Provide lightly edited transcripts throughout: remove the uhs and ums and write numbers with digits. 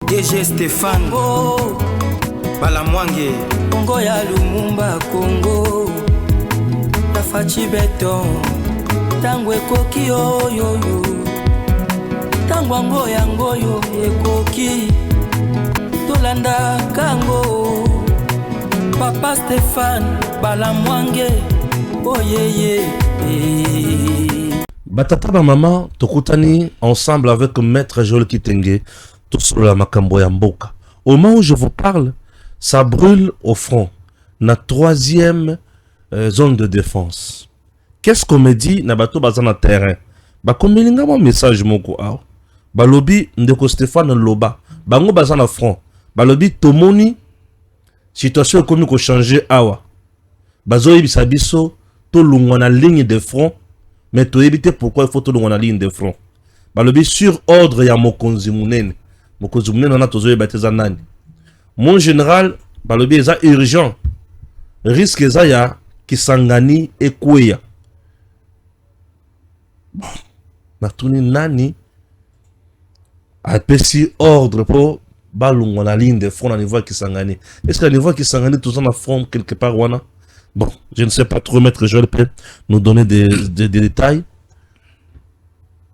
DG Stéphane Balamwange Congo ya Lumumba Congo Tafachi Beton Tango ekoki oyo Tango ango yango yo ekoki Tolanda kango Papa Stéphane Balamwange Oyeye Batata ba maman tokutani ensemble avec Maître Joel Kitenge tout sur la makambo ya mboka. Au moment où je vous parle, ça brûle au front. Na troisième zone de défense. Qu'est-ce qu'on me dit na bato bazana terrain? Ba komelinga mon message moko aw. Ba lobi ndeko Stéphane Loba. Bango bazana front. Ba lobi tomoni situation comme ko changer awa. Bazo yebisa biso to lungwa na ligne de front. Mais tu éviter pourquoi il faut tout le monde en ligne de front. Balobi sur ordre ya mokonzi munene. Mokonzi munene on a toujours bateza nani. Mon général balobi eza urgent. Risque eza ya Kisangani ekweya. Bon. Matuni nani a pesi ordre pour balungo na ligne de front à niveau Kisangani. Est-ce qu'à niveau Kisangani tout ça na front quelque part wana? Bon, je ne sais pas trop, Maître Joel peut nous donner des détails.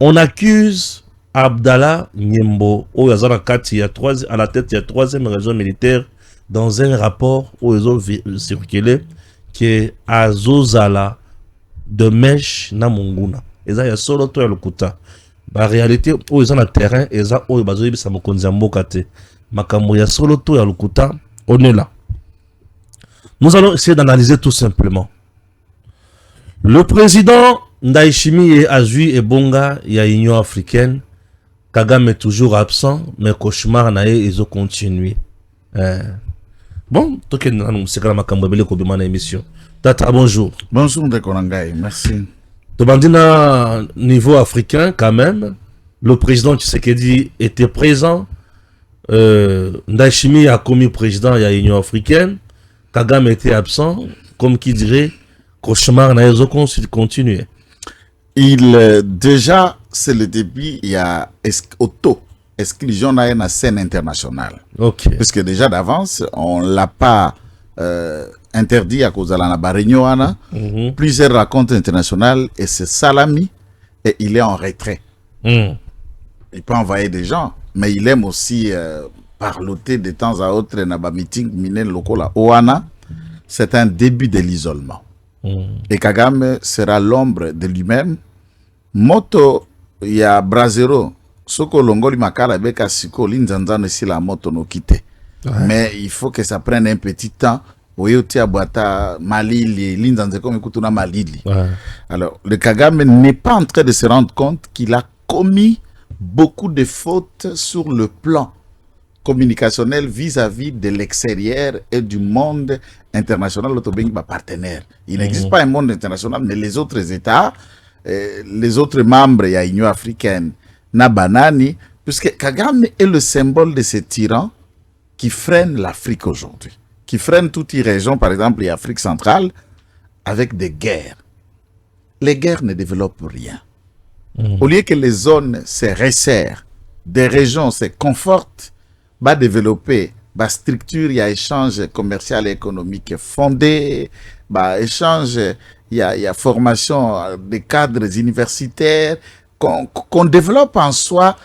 On accuse Abdallah Nyembo, à la tête de la troisième région militaire, dans un rapport où ils ont circulé, qui est à Zozala de Mesh Namunguna. Et ça, il y a solo toi le kuta. En réalité, où ils ont le terrain, et ça, où ils ont le konzambo kate. Makambo, il y a solo toi le kuta, on est là. Nous allons essayer d'analyser tout simplement. Le président Ndayishimiye et Azui et Bonga, il y a Union africaine. Kagame est toujours absent, mais cauchemar nae, ils ont continué. Bon, tout le monde sait que la Makambabele Kobima na émission. Tata, bonjour. Bonjour, Ndekonangai, merci. Tobandina niveau africain, quand même, le président Tshisekedi était présent. Ndayishimiye a commis président, il y a Union africaine. Kagame était absent, comme qui dirait, cauchemar n'a continué. Déjà, c'est le début, il y a exclusion dans la scène internationale. Ok. Parce que déjà d'avance, on ne l'a pas interdit à cause de la Barignoana. Plusieurs rencontres internationales et c'est Salami et il est en retrait. Il peut envoyer des gens, mais il aime aussi parloter de temps à autre dans un meeting miné local à Oana. C'est un début de l'isolement. Et Kagame sera l'ombre de lui-même. Moto, il y a Brazero. Soko longoli makala beka siko linzanzano si la moto no quitté. Mais il faut que ça prenne un petit temps. Oyoti abata malili linzanze comme kutuna malili. Alors, le Kagame n'est pas en train de se rendre compte qu'il a commis beaucoup de fautes sur le plan communicationnel vis-à-vis de l'extérieur et du monde international, l'autre partenaire. Il n'existe pas un monde international, mais les autres États, les autres membres, il y a l'Union africaine, Nabanani, puisque Kagame est le symbole de ces tyrans qui freinent l'Afrique aujourd'hui, qui freinent toutes les régions, par exemple l'Afrique centrale, avec des guerres. Les guerres ne développent rien. Au lieu que les zones se resserrent, des régions se confortent, va développer la structure, il y a échange commercial et économique fondé, échange, il y a formation des cadres universitaires, qu'on développe en soi,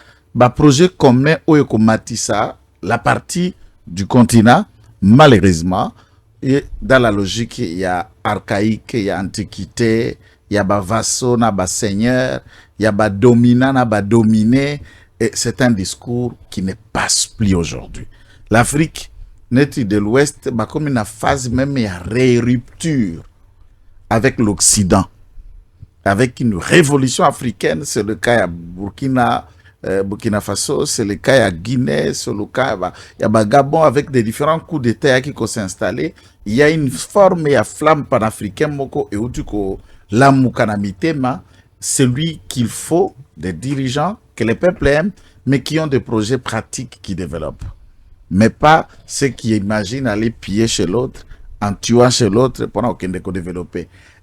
projet commun où Matissa, la partie du continent, malheureusement, et dans la logique, il y a archaïque, il y a antiquité, il y a vassaux, il y a seigneur, il y a dominant, il y a dominé. Et c'est un discours qui ne passe plus aujourd'hui. L'Afrique, net de l'Ouest, comme une phase même de rupture avec l'Occident, avec une révolution africaine. C'est le cas à Burkina Faso, c'est le cas à Guinée, c'est le cas à Gabon, avec des différents coups d'État qui sont installés. Il y a une forme et flamme panafricaine, et où la moukanamitéma, celui qu'il faut, des dirigeants que les peuples aiment, mais qui ont des projets pratiques qui développent. Mais pas ceux qui imaginent aller piller chez l'autre, en tuant chez l'autre pendant qu'on ne développe.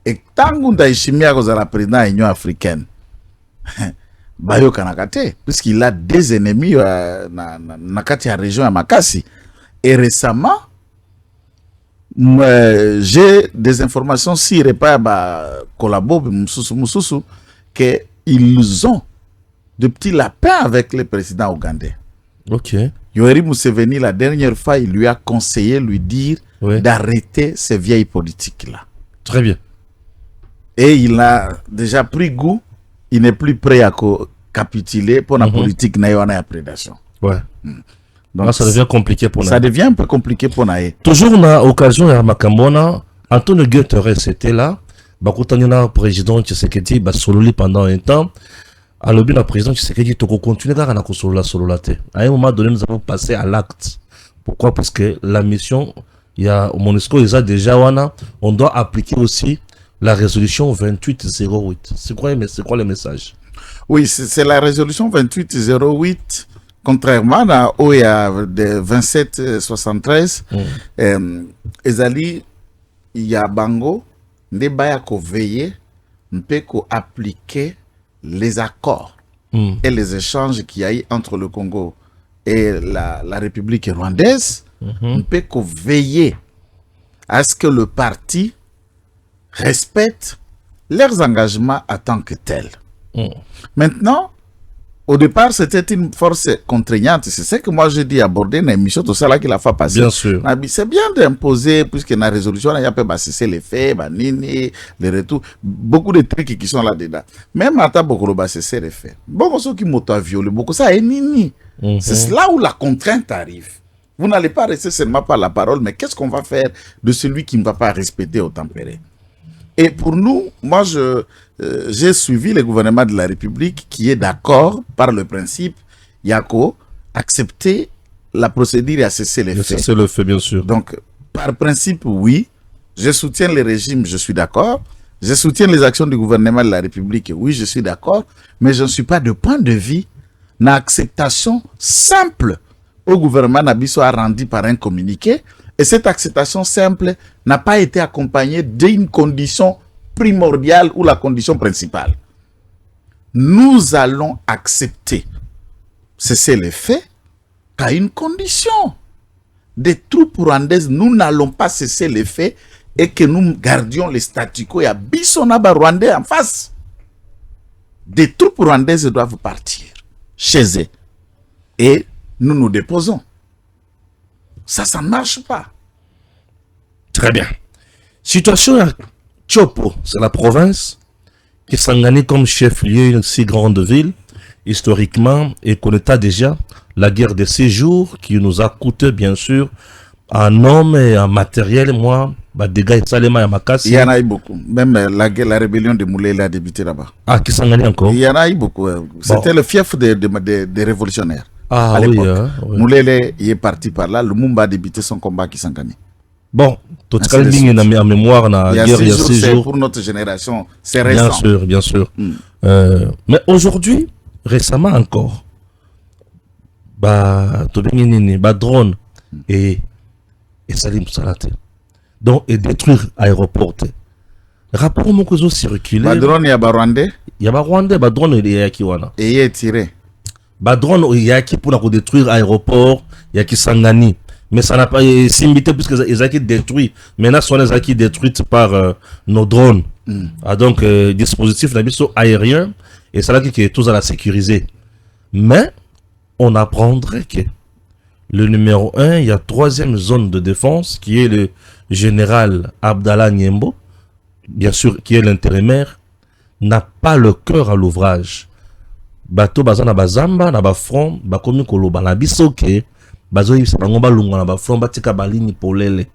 Et tant qu'on a la président de l'Union africaine, bayo kanakate, puisqu'il a des ennemis na kati ya région ya Makasi. Et récemment, j'ai des informations sur pas collabo mususu que ils ont de petits lapins avec le président ougandais. Ok. Yoweri Museveni, la dernière fois, il lui a conseillé, lui dire d'arrêter ces vieilles politiques-là. Très bien. Et il a déjà pris goût, il n'est plus prêt à capituler pour la politique naïwana prédation. Ouais. Donc là, ça devient compliqué pour nous. Ça devient un peu compliqué pour nous. Toujours on a occasion à Makambona, Antonio Guterres était là, Bakutanyana président Tshisekedi basololi pendant un temps. Alors bien le président Tshisekedi toko continuer à sololate. À un moment donné nous avons passé à l'acte. Pourquoi? Parce que la mission, il y a MONUSCO ils a déjà on doit appliquer aussi la résolution 2808. C'est quoi le message? Oui, c'est la résolution 2808. Contrairement à OEA de 2773, ezali il y a bango ndebaya ko veiller mpe ko appliquer les accords et les échanges qu'il y a eu entre le Congo et la République rwandaise, mpe ko veiller à ce que le parti respecte leurs engagements en tant que tels. Maintenant, au départ, c'était une force contraignante. C'est ce que moi j'ai dit aborder une émission, tout ça là qu'il a fait passer. Bien sûr. C'est bien d'imposer, puisque dans la résolution, il y a pas cesser les faits, les retours, beaucoup de trucs qui sont là-dedans. Même à beaucoup de cesser les faits. Beaucoup ceux qui m'ont violé, beaucoup ça est nini. C'est là où la contrainte arrive. Vous n'allez pas rester seulement par la parole, mais qu'est-ce qu'on va faire de celui qui ne va pas respecter au tempéré? Et pour nous, moi, j'ai suivi le gouvernement de la République qui est d'accord par le principe Yako accepter la procédure et à cesser les faits. Cesser le fait, bien sûr. Donc, par principe, oui, je soutiens le régime, je suis d'accord. Je soutiens les actions du gouvernement de la République, oui, je suis d'accord. Mais je ne suis pas de point de vue dans l'acceptation simple au gouvernement Nabiso a rendu par un communiqué. Et cette acceptation simple n'a pas été accompagnée d'une condition primordiale ou la condition principale. Nous allons accepter cesser les faits qu'à une condition. Des troupes rwandaises, nous n'allons pas cesser les faits et que nous gardions le statu quo. Il y a Bissonaba rwandais en face. Des troupes rwandaises doivent partir chez eux. Et nous nous déposons. Ça ne marche pas. Très bien. Situation à Tchopo, c'est la province qui s'engage comme chef-lieu d'une si grande ville, historiquement, et connaît déjà la guerre de 6 jours qui nous a coûté, bien sûr, en hommes et en matériel. Moi, dégâts et Salema et Makasi. Il y en a eu beaucoup. Même la rébellion de Moulé a débuté là-bas. Ah, qui s'engage encore? Il y en a eu beaucoup. C'était le fief des révolutionnaires. Ah oui, oui. Moulele il est parti par là. Lumumba a débuté son combat qui s'en gagne. Bon, tout cas, ligne en mémoire dans la guerre il y a 6 jours. Pour notre génération, c'est récent. Bien sûr, bien sûr. Mais aujourd'hui, récemment encore, drone et Salim Salate. Donc, et détruire l'aéroport. Rapport mon que circulé. Drone il y a Rwandais. Il y a Rwandais, drone il y a qui wana. Et il est tiré. Drone il y a qui pour détruire l'aéroport, il y a qui s'engani. Mais ça n'a pas simité puisque ils ont été détruits. Maintenant, sont les acquis détruites par nos drones. Donc, dispositif aérien et c'est là qui est tous à la sécuriser. Mais, on apprendrait que le numéro 1, il y a 3e zone de défense qui est le général Abdallah Nyembo, bien sûr, qui est l'intérimaire, n'a pas le cœur à l'ouvrage. Bateau bazana bazamba na ba front ba komi koloba na bisoke bazo yisa bango balunga na ba front batika balini polele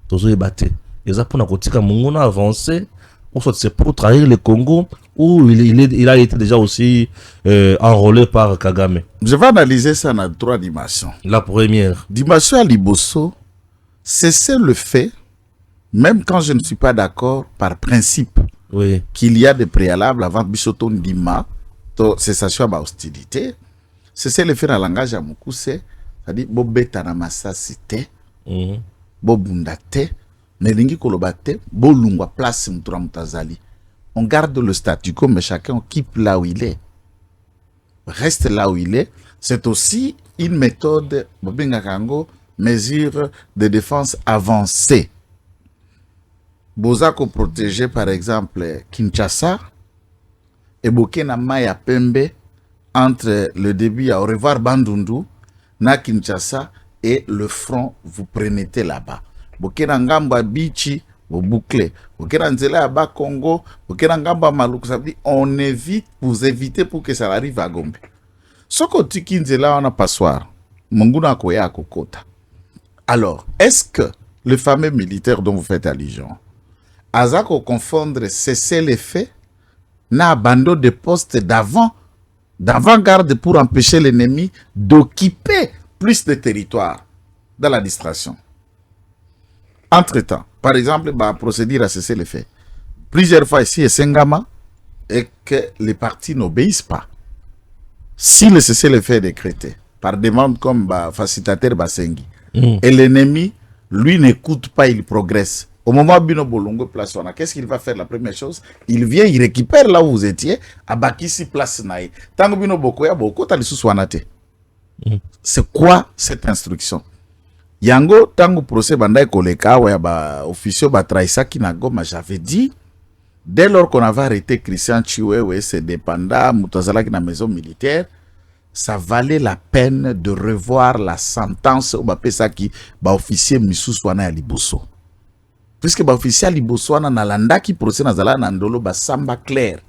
tozo ebate eza pona kotika mungona avancer ou soit c'est pour trahir le Congo où il a été déjà aussi enrôlé par Kagame. Je vais analyser ça dans 3 dimensions. La première dimension à Liboso, c'est le fait, même quand je ne suis pas d'accord par principe, oui, qu'il y a des préalables avant Bissoto Ndima cessation à hostilité, c'est le fait dans le langage à Moukousse, c'est-à-dire Bobeta na masasite, Bobundate, Melingi kolobate, Bolungwa place Mtura Mutazali. On garde le statu quo, mais chacun quitte là où il est. reste là où il est. C'est aussi une méthode, mesure de défense avancée. Bozako protéger par exemple Kinshasa et Bokena Maya Pembe entre le début à au revoir Bandundu, na Kinshasa et le front, vous prenez là-bas. Bokena Ngamba Bichi, vous bouclez. Bokena Nzela Aba Congo, Bokena Ngamba Maluku, ça veut dire on évite, vous évitez pour que ça arrive à Gombe. Soko Tiki Nzela on a passoire, Munguna Koya Kokota. Alors, est-ce que le fameux militaire dont vous faites allusion, Azako confondre cesser les faits, n'a abandon de postes d'avant-garde pour empêcher l'ennemi d'occuper plus de territoire dans la distraction. Entre-temps, par exemple, procéder à cesser les faits. Plusieurs fois ici, à Sengama, et que les partis n'obéissent pas. Si le cessez-le-feu est décrété par demande comme facilitateur Basengi, et l'ennemi, lui, n'écoute pas, il progresse. Au moment où Bino Bolongo place, qu'est-ce qu'il va faire? La première chose, il vient, il récupère là où vous étiez, à Bakissi place Naï. Tant que Bino Bokoya, Boko, t'as les sous-soinaté. C'est quoi cette instruction? Yango, tango procès bandai koleka, ouais, officier Batraïsa Kinagoma, j'avais dit, dès lors qu'on avait arrêté Christian Chiwewe, c'est dépendant, Moutazala qui na maison militaire, ça valait la peine de revoir la sentence au Bapesaki, officier Missou-Swana Liboso. Puisque officier Liboso na landa qui procès Nazala Nandolo, Samba clair,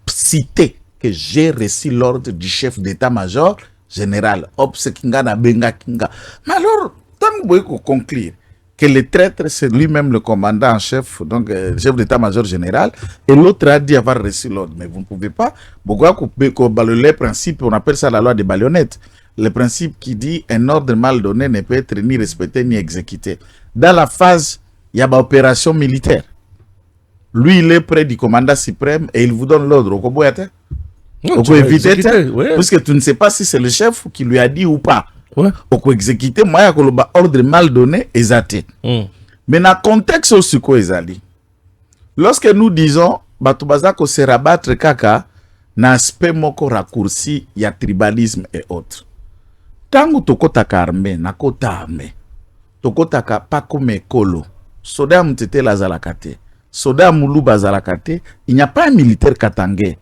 cité que j'ai reçu l'ordre du chef d'état-major général, Obse Kinga na Benga Kinga. Mais alors, tant que vous conclure que le traître, c'est lui-même le commandant en chef, donc chef d'état-major général, et l'autre a dit avoir reçu l'ordre. Mais vous ne pouvez pas. Pourquoi le principe, on appelle ça la loi des baïonnettes, le principe qui dit un ordre mal donné ne peut être ni respecté ni exécuté. Dans la phase, il y a une opération militaire. Lui, il est près du commandant suprême et il vous donne l'ordre. On peut éviter, puisque tu ne sais pas si c'est le chef qui lui a dit ou pas. On peut exécuter, moi, il y a un ordre mal donné, exaté. Mais dans le contexte aussi, lorsque nous disons, Batubazako se rabattre kaka, na aspect moko raccourci, il y a tribalisme et autres. Tango tokotaka armé, na kota armé, tokotaka pas comme kolo, soda mtete la zalakate, soda muluba zalakate, il n'y a pas un militaire katangé.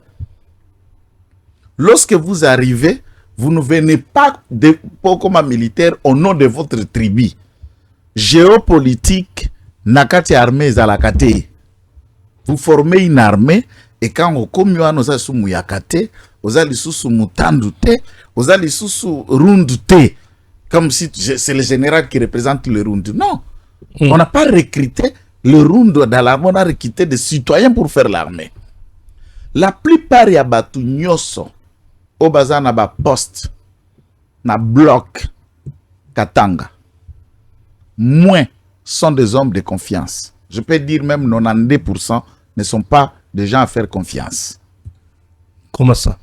Lorsque vous arrivez, vous ne venez pas comme un militaire au nom de votre tribu. Géopolitique, nakati armée zalakate. Vous formez une armée et quand on communique nos asumu yakate, aux alisusu mutandute, aux alisusu rundute, comme si c'est le général qui représente le rundu. Non, on n'a pas recruté le rundu dans l'armée, on a recruté des citoyens pour faire l'armée. La plupart y a batu nyoso. Au bazar na ba poste, na bloc, Katanga. Moins sont des hommes de confiance. Je peux dire même 92% ne sont pas des gens à faire confiance. Comment ça?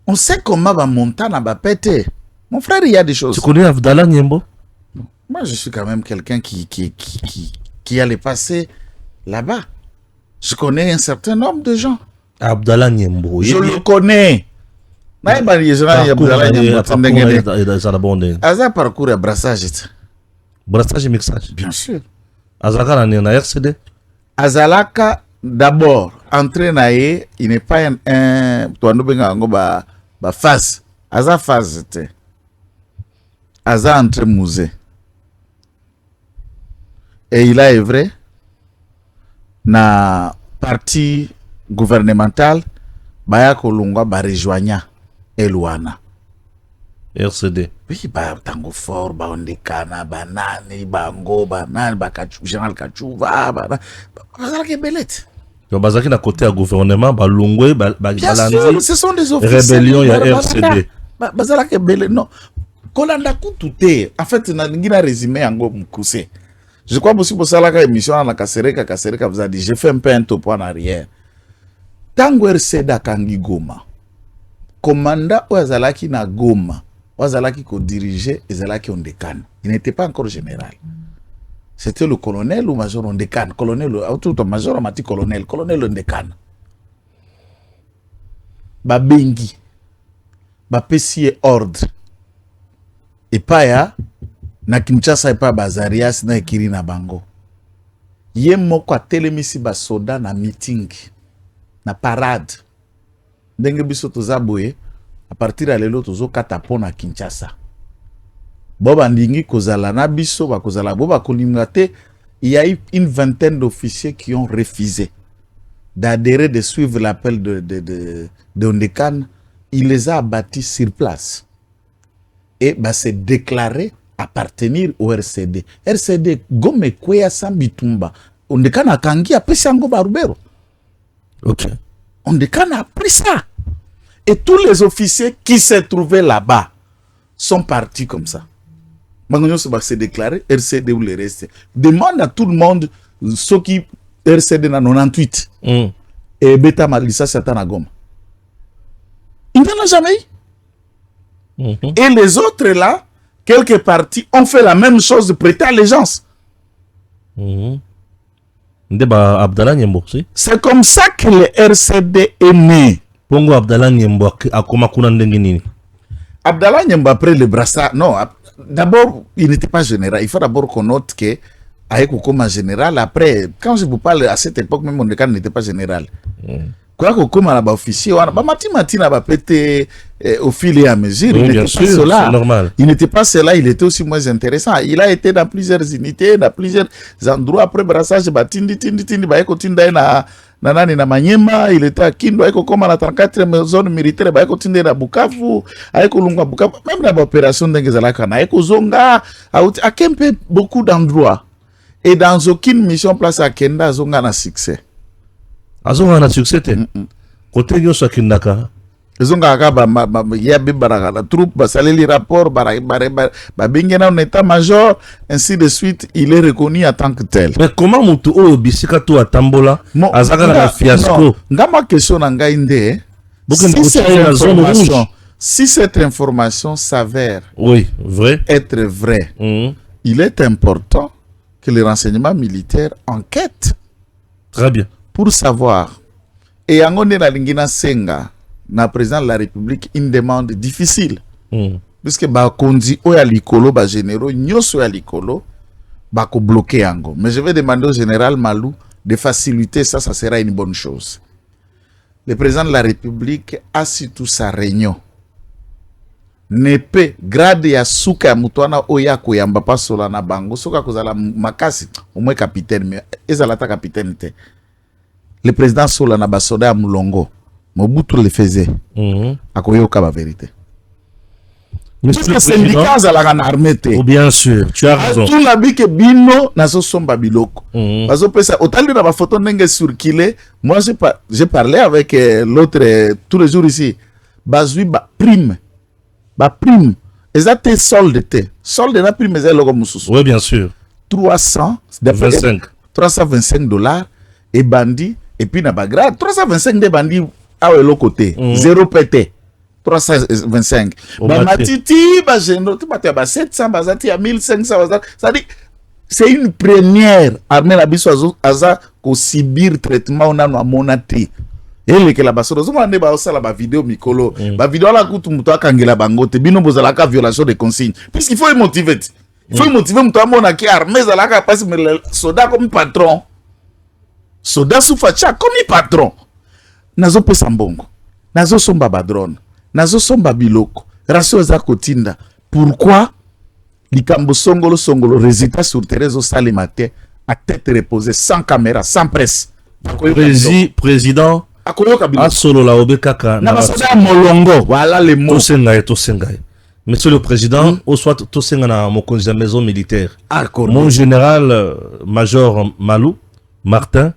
On sait comment va monter na ba pété. Mon frère, il y a des choses. Tu connais Abdallah Nyembo? Moi, je suis quand même quelqu'un qui allait passer là-bas. Je connais un certain nombre de gens. Abdallah Nyembo. Je le connais. Aza parcours à brassage. Brassage et mixage. Bien sûr. Azalaka na RCD. Azalaka d'abord entré nae, il n'est pas un toano benga ngo ba phase. Aza phase te. Aza entre musée. Et il a œuvré na parti gouvernemental baya kolongwa ba rejoigna Eluana. RCD. Oui, tango fort, ondekana, banani, bango, banani, général Kachuva, bazalaki belette. Donc bazalaki na côté à gouvernement, balongwe, bien sûr, ce sont des officiers. Rébellion, il y a RCD. Bazalaki belette, non. Kolanda kutute. En fait, na ngina résumé yango mukuse. Je crois aussi pour ça la émission na Kasereka vous a dit, j'ai fait un peu un topo en arrière. Tango RCD kangi Goma. Commandant Ouazalaki na Goma, Ouazalaki ko dirigeait Ezalaki Ondekane. Il n'était pas encore général. C'était le colonel ou major Ondekane. Colonel, tout major m'a dit colonel Ondekane. babengi bapesi ye ordre epaya na Kinshasa epa Bazarias na ekiri na bango ye moko atelemisi basoda na meeting na parade ndenge biso toza boye a partir ya lelo tozokata po na Kinshasa bo bandingi kozala na biso bakozala bo bakolinga te. Il y a eu une vingtaine d'officiers qui ont refusé d'adhérer, de suivre l'appel de Ondekan. Il les a abattus sur place et s'est déclaré appartenir au RCD. RCD Gome Kwea Sambitumba. Ondekan a kangi a pris Sango Barubero. Ok. Ondekan a pris ça. Et tous les officiers qui se trouvaient là-bas sont partis comme ça. Magnon se déclarer RCD ou le reste. Demande à tout le monde ce qui RCD na 98 et Beta Malissa Satana Goma. Il n'en a jamais eu. Et les autres là, quelques partis ont fait la même chose de prêter allégeance. C'est comme ça que le RCD est né. Pongo Abdallah Nyembo akoma kuna ndenge nini? Abdallah Nyembo après le brassard, non. D'abord, il n'était pas général. Il faut d'abord qu'on note que Aïko comme général, après, quand je vous parle à cette époque, même Ondekan n'était pas général. Quoi qu'on comme là-bas officier, Matina va péter au fil et à mesure. Oui, il bien n'était sûr, pas cela. c'est normal. Il n'était pas cela, il était aussi moins intéressant. Il a été dans plusieurs unités, dans plusieurs endroits. Après brassage, Tindi, Baeko Tinda na Nanani na Manyema, il était à Kindu, Aïko comme à la 34e zone militaire, Baeko Tinda na Bukavu, Aïko Lunga Bukavu, même dans l'opération d'Engezalaka, Aïko Zonga, à Kempe, beaucoup d'endroits. Et dans aucune mission place à Kenda, Zonga na succès. Azonga na succès te. Côté yo sakindaka. Zonga ka ya bibaraka la troupe basaleli rapport bingena en état-major ainsi de suite, il est reconnu en tant que tel. Mais comment mutu o bisika to atambola azaka na fiasco? Ngama question na ngai nde. Si cette information s'avère être vraie, il est important que les renseignements militaires enquêtent. Très bien. Pour savoir. Et Yangone na lingina senga na président de la République une demande difficile. Puisque ba kondi o ya likolo ba généraux nyoso ya likolo ba ko bloquer yango. Mais je vais demander au général Malou de faciliter ça, ça sera une bonne chose. Le président de la République a surtout sa réunion. Nepe grade ya suka mutwana oya ko yamba pa sola na bango soka kozala makasi au moins capitaine mais ezalata capitaine te. Le président Sola na basoda Mulongo, Mobutu le faisait. Akoyoka la vérité. Parce que c'est syndicat à l'armée. Oh, bien sûr, tu as raison. Tout la vie que Bino n'a pas son babiloko. Parce que autant de la photo n'est circulé. Moi, j'ai parlé avec l'autre tous les jours ici. Bazui ba prime. Ba prime. Et ça t'es solde. Solde na prime, c'est le comme oui, bien sûr. 325 $. Et bandit. Et puis, na bagra 325 de bandits à l'autre côté. 0 PT. 325. Matiti, ba 700, bazati à 1500. Ça dit, c'est une première armée la biso aza ko subir traitement on a monati. Et les que la baso, on a ba osala ba vidéo mikolo. Ba vidéo la kutu muto akangela bangote. Bino bozala ka violation des consignes. Puisqu'il faut motiver. Il faut motiver muto amona ki armée zala ka passe mais soldat comme patron. Soda Soufacha comme patron. Nazo pesa mbongo. Nazo somba badron. Nazo somba biloko. Ratio za kotinda. Pourquoi likambo songolo résultat sur terrain salimate à tête reposée sans caméra, sans presse. Président a solo la obekaka na basoda molongo. Voilà les mots. Tosengai. Monsieur le Président, au soit tosenga na mokonzi ya maison militaire. Mon général major Malou Martin.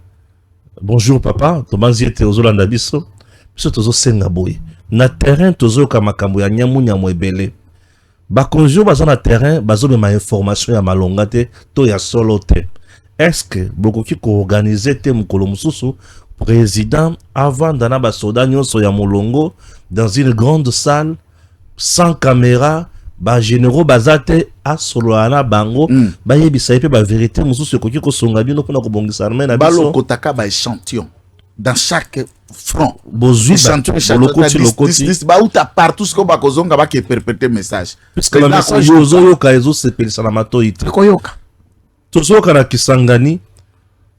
Bonjour papa, Tomanzi était aux Olanda biso. Biso tozo senga boy. Na terrain tozo ka makambo ya nyamu ebele. Ba konjo bazo na terrain, bazo be ma information ya malonga te, to ya solo te. Est-ce que bokoki ko organiser te mukolo mususu président avant dana ba soda nyonso ya molongo dans une grande salle sans caméra? Ba généraux bazate a solo ana bango ba yebisa pe ba vérité mususu koki ko songa bino pona ko bongisa armée na biso balo kotaka ba échantillon dans chaque front. Bozui, Où tu as partout ce que bakozonga ba qui perpétuer message. Puisque le message ozoyoka ezo sepelisa na matoi te. Koyoka. Tozoka na Kisangani,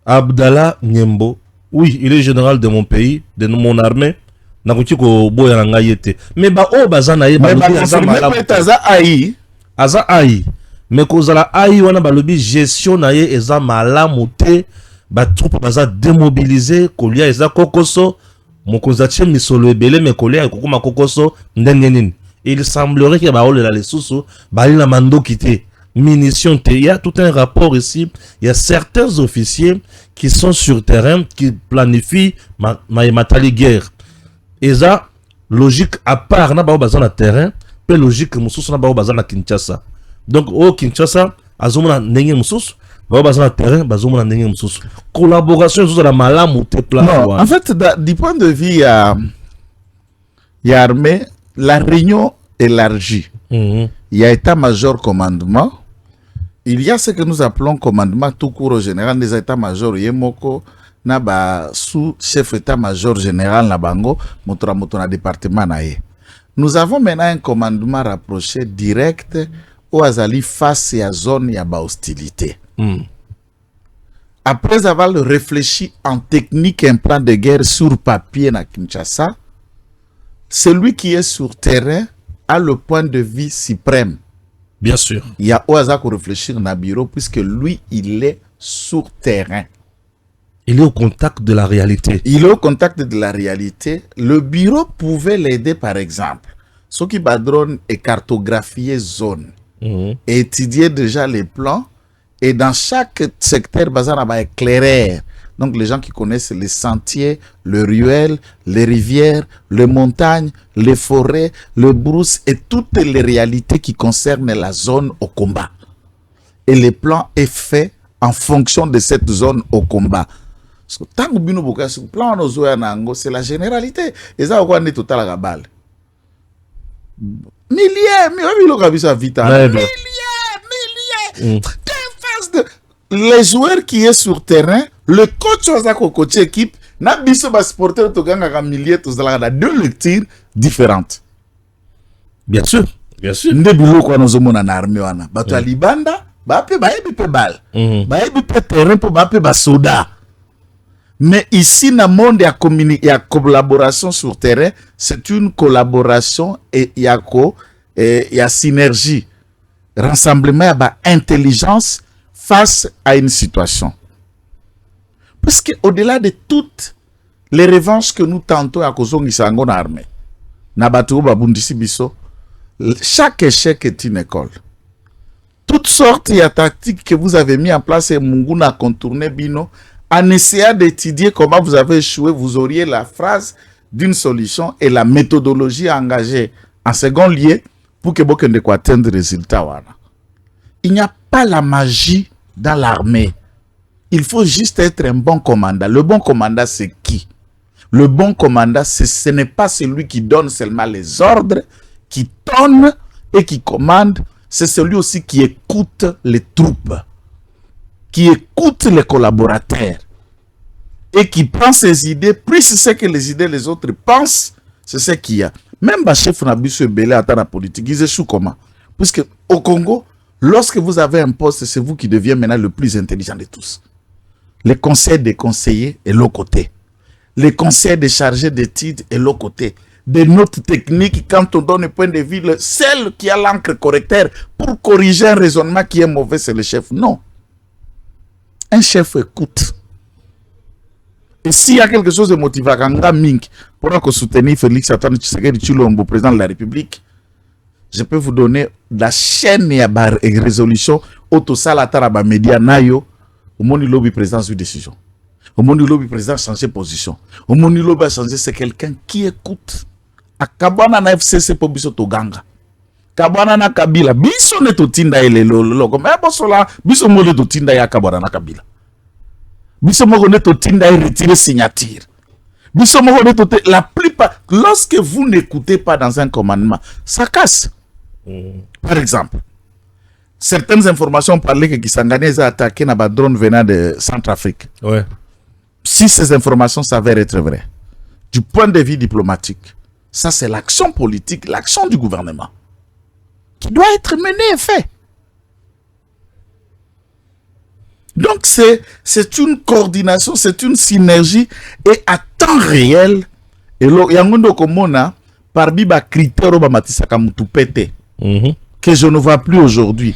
Abdallah Nyembo, oui, il est général de mon pays, de mon armée. Nakuti ko boya na ngai ete. Mais ba o bazana ye ba lobi aza ai. Mais kozala ai wana ba lobi gestion na ye eza malamu te. Ba troupe baza démobilisé kolia eza kokoso mokonza tie misolo ebele mais kolia kokoma kokoso ndenge nini. Il semblerait que ba olela les susu ba lina mandoki te. Munitions te. Il y a tout un rapport ici. Il y a certains officiers qui sont sur terrain qui planifient matali guerre. Et ça, logique à part, na ba bazan na terrain, pe logique mususu na ba bazan na Kinshasa. Donc au Kinshasa, azomona ndenge mususu, ba bazan na terrain, bazomona ndenge mususu. Collaboration sur la malamu te plan. Non, en fait, du point de vue il y a armée, la réunion élargie. Il y a état-major commandement. Il y a ce que nous appelons commandement tout court au général des états-majors yemoko. Na ba sous-chef état-major général na bango motora département na ye. Nous avons maintenant un commandement rapproché direct au Azali face à zone ya ba hostilité. Après avoir réfléchi en technique un plan de guerre sur papier na Kinshasa, celui qui est sur terrain a le point de vue suprême. Bien sûr. Il y a Oaza pour réfléchir dans le bureau puisque lui il est sur terrain. Il est au contact de la réalité. Il est au contact de la réalité. Le bureau pouvait l'aider, par exemple. Ceux qui badronnent et cartographier zone, et étudier déjà les plans. Et dans chaque secteur, bazar va éclairer. Donc les gens qui connaissent les sentiers, les ruelles, les rivières, les montagnes, les forêts, les brousses et toutes les réalités qui concernent la zone au combat. Et le plan est fait en fonction de cette zone au combat. Tant que plan c'est la généralité. Et ça, on est total à la balle. Milliers. Les joueurs qui est sur terrain, le coach a coaché équipe, n'a biso ba supporter to ganga milliers tous dans deux lectures différentes. Bien sûr, bien sûr. Ndebilo kwa nozomona na armée wana. Bato alibanda, ba pe bal. Ba pe terrain pour ba pe ba soda. Mais ici, dans le monde, il y a collaboration sur terrain. C'est une collaboration et il y a synergie. Rassemblement, il y a intelligence face à une situation. Parce qu'au-delà de toutes les revanches que nous tentons à cause de l'Isangon armée, chaque échec est une école. Toutes sortes de tactiques que vous avez mis en place et Munguna a contourné Bino. En essayant d'étudier comment vous avez échoué, vous auriez la phrase d'une solution et la méthodologie engagée en second lieu pour que vous puissiez atteindre des résultats. Il n'y a pas la magie dans l'armée. Il faut juste être un bon commandant. Le bon commandant, c'est qui? Le bon commandant, ce n'est pas celui qui donne seulement les ordres, qui donne et qui commande. C'est celui aussi qui écoute les troupes, qui écoute les collaborateurs et qui prend ses idées, plus ce que les idées les autres pensent, c'est ce qu'il y a. Même le chef Nabiso Belé à la politique, ils échouent comment? Puisque au Congo, lorsque vous avez un poste, c'est vous qui devenez maintenant le plus intelligent de tous. Le conseil des conseillers est l'autre côté. Le conseil des chargés d'études est l'autre côté. Des notes techniques, quand on donne un point de vue, celle qui a l'encre correcteur pour corriger un raisonnement qui est mauvais, c'est le chef. Non. Un chef écoute. Et s'il y a quelque chose de motivant, pour soutenir Félix Antoine Tshisekedi Tshilombo, président de la République, je peux vous donner la chaîne et résolution autosalatara média nayo au monde lobby président sur décision. Au monde lobby président changer position. Au monde lobby changer, c'est quelqu'un qui écoute. A Kabana na FCC pour biso toganga. Kabana na Kabila biso ne totinda ele lolo mais bosola biso mo le totinda ya Kabana na Kabila. Biso mo ne totinda et retirer signature. Biso mo ne totinda la plupart lorsque vous n'écoutez pas dans un commandement, ça casse. Par exemple, certaines informations parlaient que Kisangani a attaqué na drone venant de Centrafrique. Ouais. si ces informations s'avèrent être vraies, du point de vue diplomatique, ça c'est l'action politique, l'action du gouvernement qui doit être menée et fait. Donc c'est une coordination, c'est une synergie et à temps réel. Et là, yangondo komona parmi ba critères ba matisaka mutu pété que je ne vois plus aujourd'hui.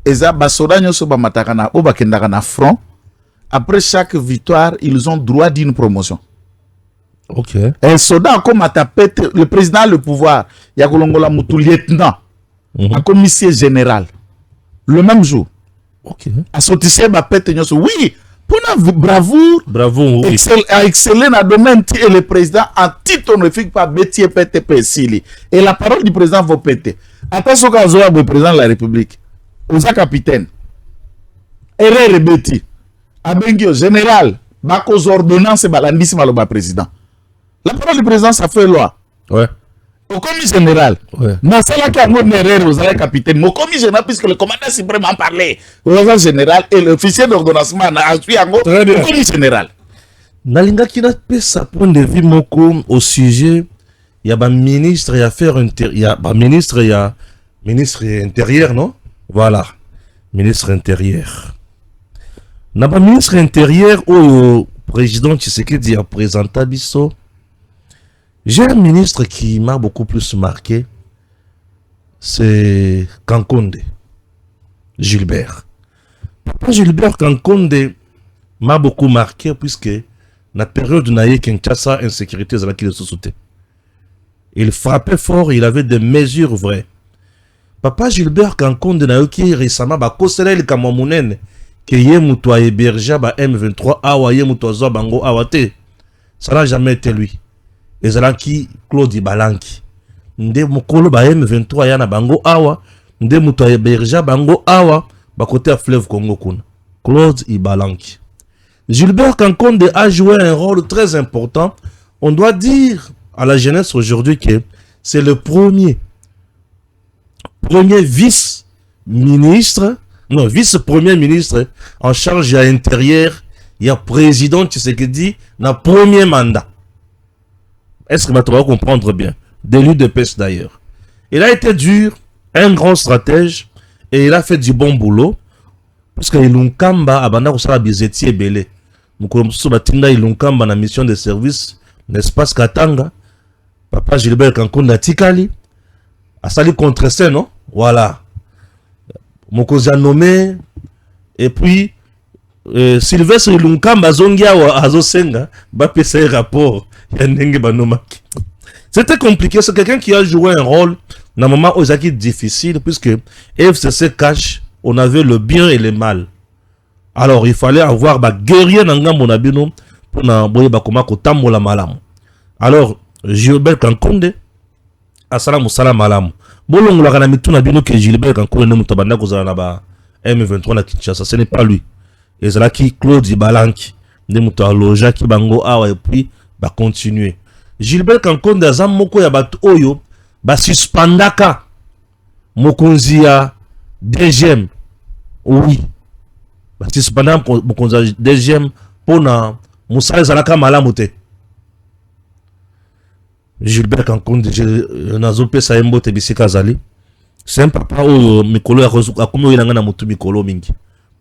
Eza basoda nyoso ba matakana o ba kendaka na front. Après chaque victoire, ils ont droit d'une promotion. Ok. Un soldat comme Matapete, le président a le pouvoir. Il y a Kolongola Moutou, lieutenant, un commissaire général. Le même jour. Ok. A sorti Bapete, oui, pour la bravoure, Bravo, oui. a excellé dans le domaine et le président a titre honorifique par Bétier PTP Sili. Et la parole du président va péter. Attention quand vous avez le président de la République, vous êtes capitaine. Erreur Béti. Abengio, général, Bakos ordonnance et balandissime à président. La parole du président, ça fait loi. Ouais. Au commis général, Ouais. mais c'est là qu'il y a une erreur aux capitaine. Au commis général, puisque le commandant suprême en parlait, au général et l'officier d'ordonnancement a suivi au commis général. Nalinga kina pesa point de vue moko au sujet, il y a un ministre et affaires intérieures, il y a un ministre, il y a ministre intérieur, non? Voilà. Ministre intérieur. Na ba ministre intérieur au président Tshisekedi a présenté biso. J'ai un ministre qui m'a beaucoup plus marqué, c'est Kankonde, Gilbert. Papa Gilbert Kankonde m'a beaucoup marqué puisque la période où il y a Kinshasa, insécurité, c'est là qu'il se sautait. Il frappait fort, il avait des mesures vraies. Papa Gilbert Kankonde n'a eu qui récemment, Kosele le Kamamunen, qui est moutoua hébergé, M23, awa, yé moutoua zo, bango, awate. Ça n'a jamais été lui. Et c'est là qui Claude Balanki. Nde mukolo ba M23 yana bango awa, nde moutoua hébergé, bango awa, côté à fleuve Congo kuna. Claude Ibalanki. Gilbert Kankonde a joué un rôle très important. On doit dire à la jeunesse aujourd'hui que c'est le premier vice-ministre, non, vice-premier ministre en charge à l'intérieur, il y a président Tshisekedi dans le premier mandat. Est-ce que tu vas comprendre bien? D'élu de PES d'ailleurs. Il a été dur, un grand stratège, et il a fait du bon boulot. Parce que Ilunkamba, abanda kusala bizeti ebele. Mukolomso batinda Ilunkamba na mission de service, l'espace Katanga. Papa Gilbert Kankonde Tikali. Asali contre ça, non? Voilà. Mokozi a nommé. Et puis, Sylvestre Ilunkamba zongia wa azosenga. Bape sa rapport. Yandenge banomaki. C'était compliqué. C'est quelqu'un qui a joué un rôle dans un moment où c'est difficile. Puisque FCC cache. On avait le bien et le mal. Alors, il fallait avoir des guerriers dans le monde pour na malam. Alors, Gilbert Kankonde, assalamu salam malam. Bolong la kanamitu na bino que Gilbert Kankonde ne mutabanda kozala na ba M23 na Kinshasa. Ce n'est pas lui. Et c'est là qui Claude Ibalanki ne mutaloja ki bango awa et puis va continuer. Gilbert Kankonde azam moko ya bat oyo ba suspendaka mokonzi ya deuxième, oui. C'est pendant que deuxième pour na Moussa Zalaka Malamoute. Gilbert Kankonde, Nazope Saembo Tebisika Zali. C'est un papa où Mikolo a comme il a un motu Mikolo Mingi.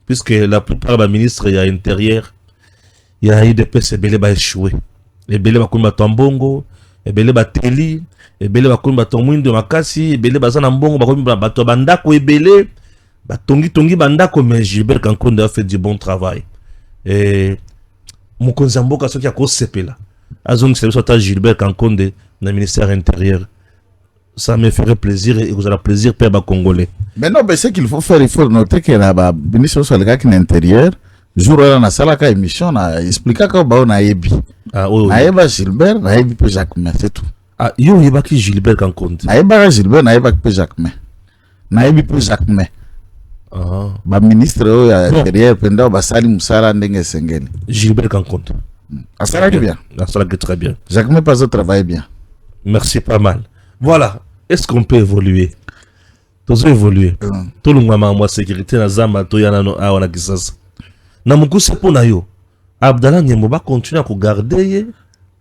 Puisque la plupart des ministres, il y a intérieur, il y a IDPS et Belé va échouer. Et Belé va comme Tambongo, et Belé va Teli. Ebele bakomi batomwindo makasi ebele bazana mbongo bakomi bato bandako ebele batongi bandako. Mais Gilbert Kankonde a fait du bon travail et mokonzi mboka soki akosepela azongi service à Gilbert Kankonde na ministère intérieur, ça me ferait plaisir et vous aurez plaisir pour les Congolais. Mais non, mais ce qu'il faut faire, il faut noter que la ministre sur le gars qui est intérieur jour là na salaka émission na expliquer que ba na yebi na Gilbert na yebi pe Jacques, c'est tout. Ah, yo yebaki Gilbert Kankonde. Na yeba Gilbert, na yeba pe Jacques. Na yebi pe Jacques. Ah. Ba ministre o ya intérieur penda ba sali musala ndenge sengeli. Gilbert Kankonde. Asala bien. Asala très bien. Jacques pas au travail bien. Merci pas mal. Voilà. Est-ce qu'on peut évoluer? Tous évoluer. Tout le monde m'a sécurité na zamba to yana no awana kisasa. Na mukuse pona yo. Abdallah Nyemoba continue à garder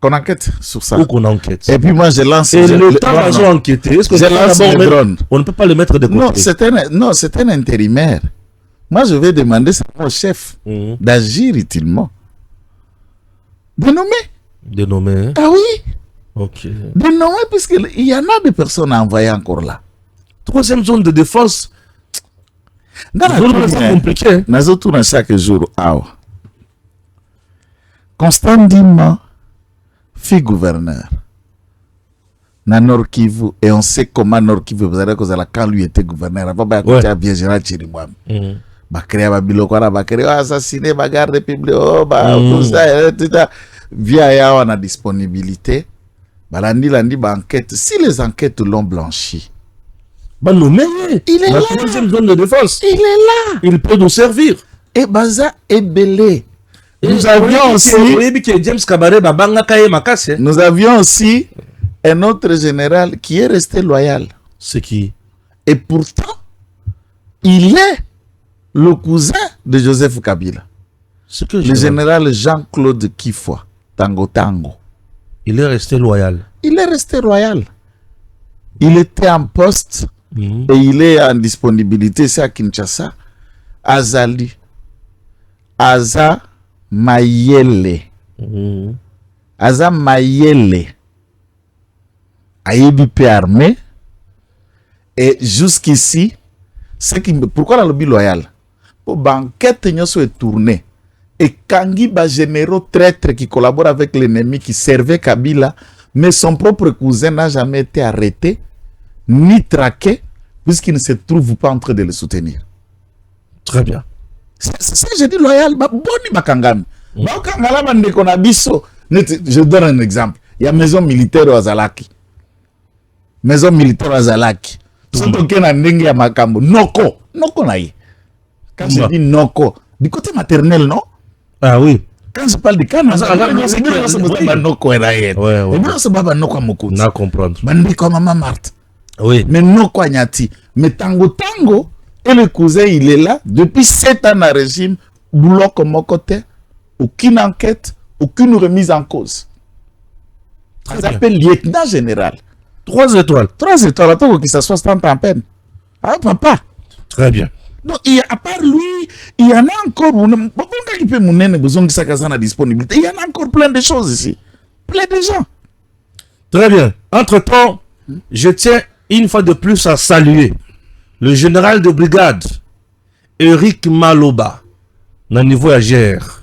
Qu'on enquête sur ça. ou qu'on enquête. Et puis moi, je lance... Et le temps non, qu'ils non. ont enquêté, est-ce que Je lance les drones. on ne peut pas le mettre de côté? Non, c'est un intérimaire. Moi, je vais demander au chef d'agir utilement. De nommer. Ah oui, Ok. de nommer, puisqu'il y en a des personnes à envoyer encore là. Troisième zone de défense. Dans la Zone c'est compliqué. Nazo tourne chaque jour. Constant Dima fait gouverneur. Na Nord Kivu, et on sait comment Nord Kivu, vous savez que quand lui était gouverneur, avant de Ouais. bien général Chirimwam. Bakria Babilokora, Bakria assassiné, bagarre république, tout ça, tout ça. Via ya on a disponibilité. Balandi landi ba enquête. Si les enquêtes l'ont blanchi, Bah nommé. il est La là. troisième zone de défense. Il est là. Il peut nous servir. Et Baza est belé. Nous Et avions aussi, oui, que James Kabare babanga kaye makase. nous avions aussi un autre général qui est resté loyal. C'est qui? Et pourtant, il est le cousin de Joseph Kabila. Ce que Le général Jean-Claude Kifwa, Tango Tango. il est resté loyal. Il est resté loyal. Il était en poste et il est en disponibilité. C'est à Kinshasa. Azali. Aza Mayele. Aza Mayele. Ayebi armé. Et jusqu'ici, pourquoi la lobby loyal? Pour banquette est tournée. Et Kangi ba généraux traîtres qui collaborent avec l'ennemi, qui servait Kabila, mais son propre cousin n'a jamais été arrêté, ni traqué, puisqu'il ne se trouve pas en train de le soutenir. Très bien. C'est ça, j'ai dit loyal. Boni bakangami. Bakangala bande qu'on a biso. Je donne un exemple. Il y a maison militaire au Azalaki. Maison militaire au Azalaki. Surtout qu'il y a un makambo. Noko. Noko naïe. Quand je dis Noko, du côté maternel, non? Ah oui. Quand je parle de Kana, c'est Noko et Rayen. Ouais. C'est Baba Noko Mokuti. On a comprendre. Bandi comme Maman Marthe. Oui. Mais Noko Agnati. Mais Tango Tango, et le cousin, il est là. Depuis 7 ans dans le régime, boulot comme mon côté. Aucune enquête, aucune remise en cause. Ça s'appelle lieutenant général. 3 étoiles. 3 étoiles, attends qu'il s'assoit 30 en peine. Ah, papa. Très bien. Donc, à part lui, il y en a encore. Il y en a encore plein de choses ici. Plein de gens. Très bien. Entre-temps, je tiens une fois de plus à saluer le général de brigade, Eric Maloba, dans le niveau AGR.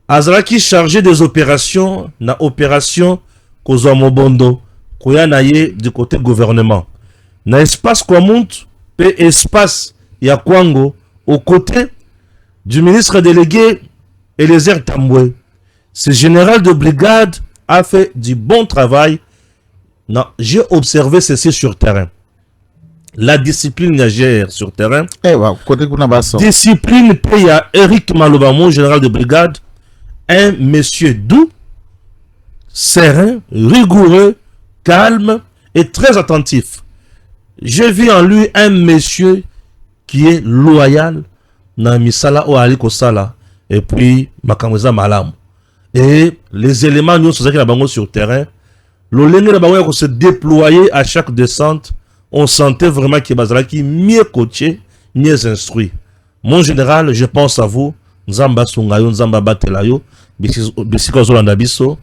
Azraki chargé des opérations, na opération Kozwa Mobondo, Koyanaye du côté gouvernement. Na espace Kwamunt, pe espace Yakwango, aux côtés du ministre délégué Eliezer Tambwe. Ce général de brigade a fait du bon travail. J'ai observé ceci sur terrain. La discipline AGR sur terrain. Discipline paye à Eric Maloba, mon général de brigade. Un monsieur doux, serein, rigoureux, calme et très attentif. J'ai vu en lui un monsieur qui est loyal na misala o ali kosala et puis makamweza malam. Et les éléments nous sont bango sur terrain. L'olenge na bango se déployer à chaque descente. On sentait vraiment qu'il bazalaki mieux coaché, mieux instruit. Mon général, je pense à vous. Nzamba sungayo, nzamba batelayo, bisiko zolanda biso,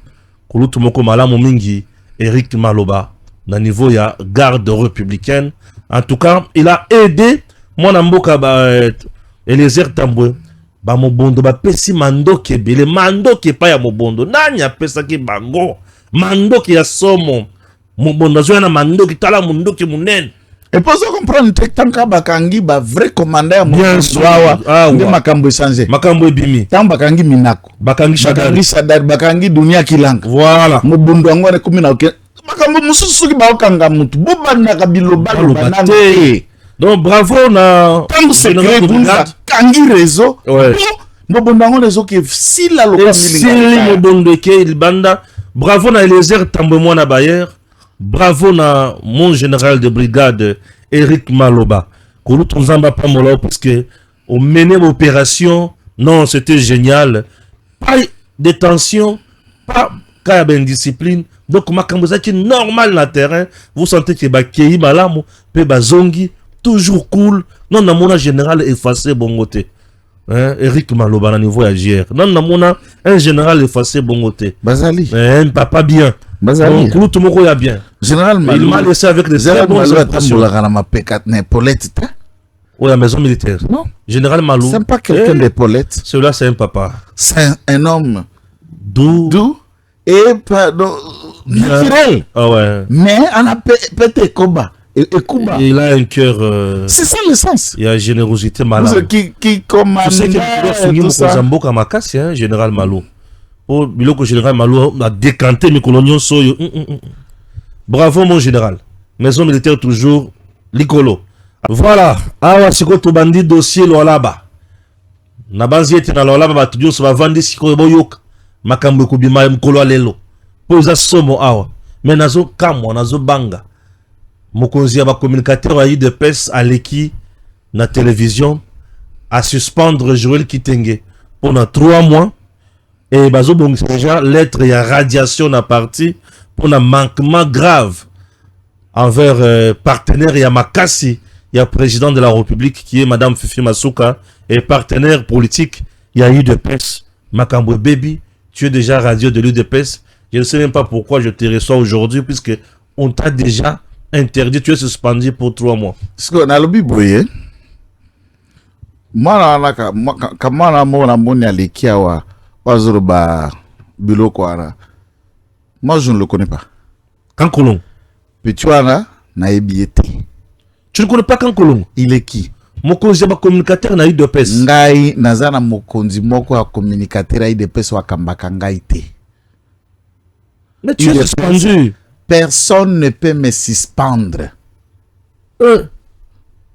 kulutu moko malamu mingi, Eric Maloba, na niveau ya garde républicaine. En tout cas, il a aidé mon amboka Eliezer Tambwe. Ba mobondo ba pesi mando kebele, mando ke pa ya mobondo. Nanya pesa ki bango, mando ki ya somo. Mobondo zo na mando ki tala mundo ki munen. Et pour ça comprendre que tant Bakangi ba vrai commandant bien de makambo changé. Makambo bimi. Tant Bakangi Minako. Bakangi Shadar, Bakangi Dunia Kilanga. Voilà. Mobondo ngore kumina oke. Makambo mususu ki ba okanga mutu. Boba na kabilo balo banane. Donc bravo na tant secret bunza kangi réseau. Ouais. Mobondo ngore zo ke sila loka milinga. Mobondo ke il banda. Bravo na Eliezer Tambwe mwana Bayer. Bravo na mon général de brigade Eric Maloba. Parce que on menait l'opération, non, c'était génial. pas de tension, pas cas d'indiscipline. Donc, quand vous êtes normal dans le terrain, vous sentez que Bakéi, Malamu, Zongi, toujours cool. Non, non, mon général effacé, bon côté. Eric Maloba, niveau voyageur. Non, non, mon un général effacé, bon côté. Bazali. Un papa bien. Bazali. Bon, tout le monde a bien. Général Malou. Il m'a laissé avec des très bonnes impressions. Oui, la maison militaire. Non. Général Malou. C'est pas quelqu'un d'épaulettes. Celui-là, c'est un papa. C'est un homme Doux. Et pardon, naturel. Ah ouais. Mais on a pété Koba. Et Kuba. Il a un cœur. C'est ça le sens. Il y a générosité malade. Qui commande. Tu sais qu'il a fini Mozambo Kamakasi, hein, Général Malou. Oh, Biloko Général Malou a décanté mes coloniaux soyo. Bravo, mon général. Maison militaire toujours. Likolo. Voilà. Awa siko to bandi dossier lo alaba. Na banzi ete na lo alaba ba tudio so ba vandi siko boyoka. Makambo kubima mkolo alelo. Poza somo awa. Mais nazo kamwa nazo banga. Mokonzi ya ba communicateur wa UDPS aleki na télévision à suspendre Joël Kitenge pendant 3 mois. Et bazo bon déjà lettre ya radiation na parti pour un manquement grave envers partenaire ya Makasi. Il y a président de la République qui est Madame Fifi Masuka et partenaire politique. Il y a UDPS, Makambo Baby. Tu es déjà radio de l'UDPS. Je ne sais même pas pourquoi je te reçois aujourd'hui puisque on t'a déjà interdit. Tu es suspendu pour 3 mois. Parce qu'on a le biboye. Moi, je ne le connais pas. Kankolong. Puis tu vois, Tu ne connais pas Kankolong? Il est qui? Mokonzi ba communicateur na UDPS. Ngai nazana mokonzi moko ya communicateur ya UDPS wa kambaka ngai te. Mais tu es suspendu. Personne ne peut me suspendre.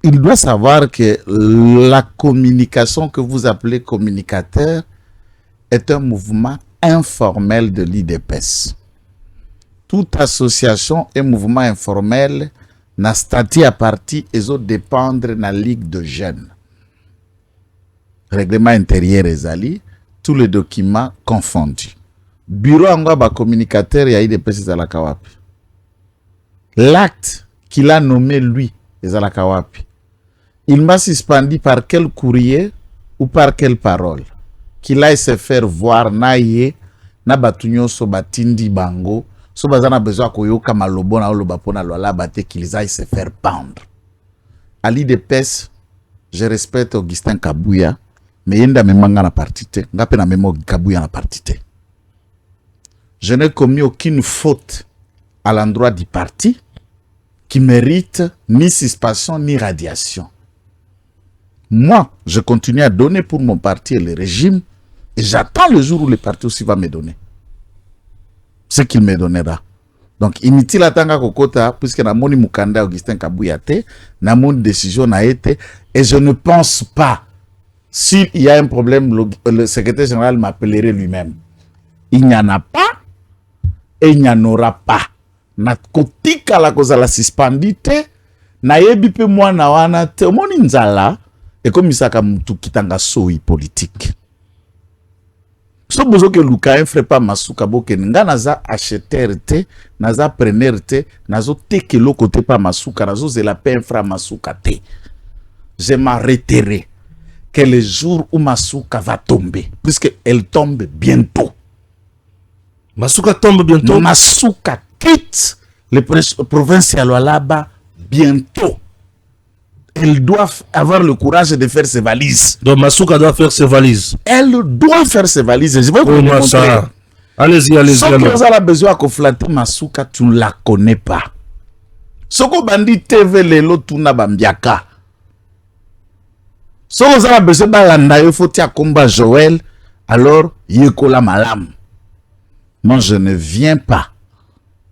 Il doit savoir que la communication que vous appelez communicateur est un mouvement informel de l'UDPS. Toute association et mouvement informel na statut à parti et autres dépendre de la Ligue de jeunes. Règlement intérieur ezali, tous les documents confondus. Bureau angwa ba communicateur ya IDPS ezalaka wapi. L'acte qu'il a nommé lui ezalaka wapi. Il m'a suspendu par quel courrier ou par quelle parole. Qu'il aille se faire voir naie na batunyo so batindi bango. So bazana besoin koyoka malobo na oloba pona lola bate qu'ils aillent se faire pendre. À l'IDPS, je respecte Augustin Kabouya, mais yenda memanga na partite, ngape na memo Kabouya na partite. Je n'ai commis aucune faute à l'endroit du parti qui mérite ni suspension ni radiation. Moi, je continue à donner pour mon parti et le régime et j'attends le jour où le parti aussi va me donner ce qu'il me donnera. Donc, inutile atanga kokota, puisque na moni mukanda Augustin Kabouya te, na moni décision na été, et je ne pense pas, s'il y a un problème, le secrétaire général m'appellerait lui-même. Il n'y en a pas, et il n'y en aura pas. Na kotika la koza la suspendite, na yebi pe mwana wana te, moni nzala, et comme isaka mtu kitanga soi politique. So bozo ke luka un frère pas masuka boke nga naza acheteur te naza preneur te nazo teke lo côté pas masuka nazo zela pe un frère masuka te. Je m'arrêterai que le jour où masuka va tomber puisque elle tombe bientôt. Masuka tombe bientôt. Masuka quitte les provinces à Lualaba bientôt. Elle doit avoir le courage de faire ses valises. Donc Masuka doit faire ses valises. Elle doit faire ses valises. Je vais vous montrer. Allez-y, allez-y. Sauf que vous avez besoin de flatter Masuka, tu ne la connais pas. Soko bandi TV lelo tuna bambiaka. Soko vous avez besoin de landa yo faut tia komba Joël, alors yekola malam. Moi je ne viens pas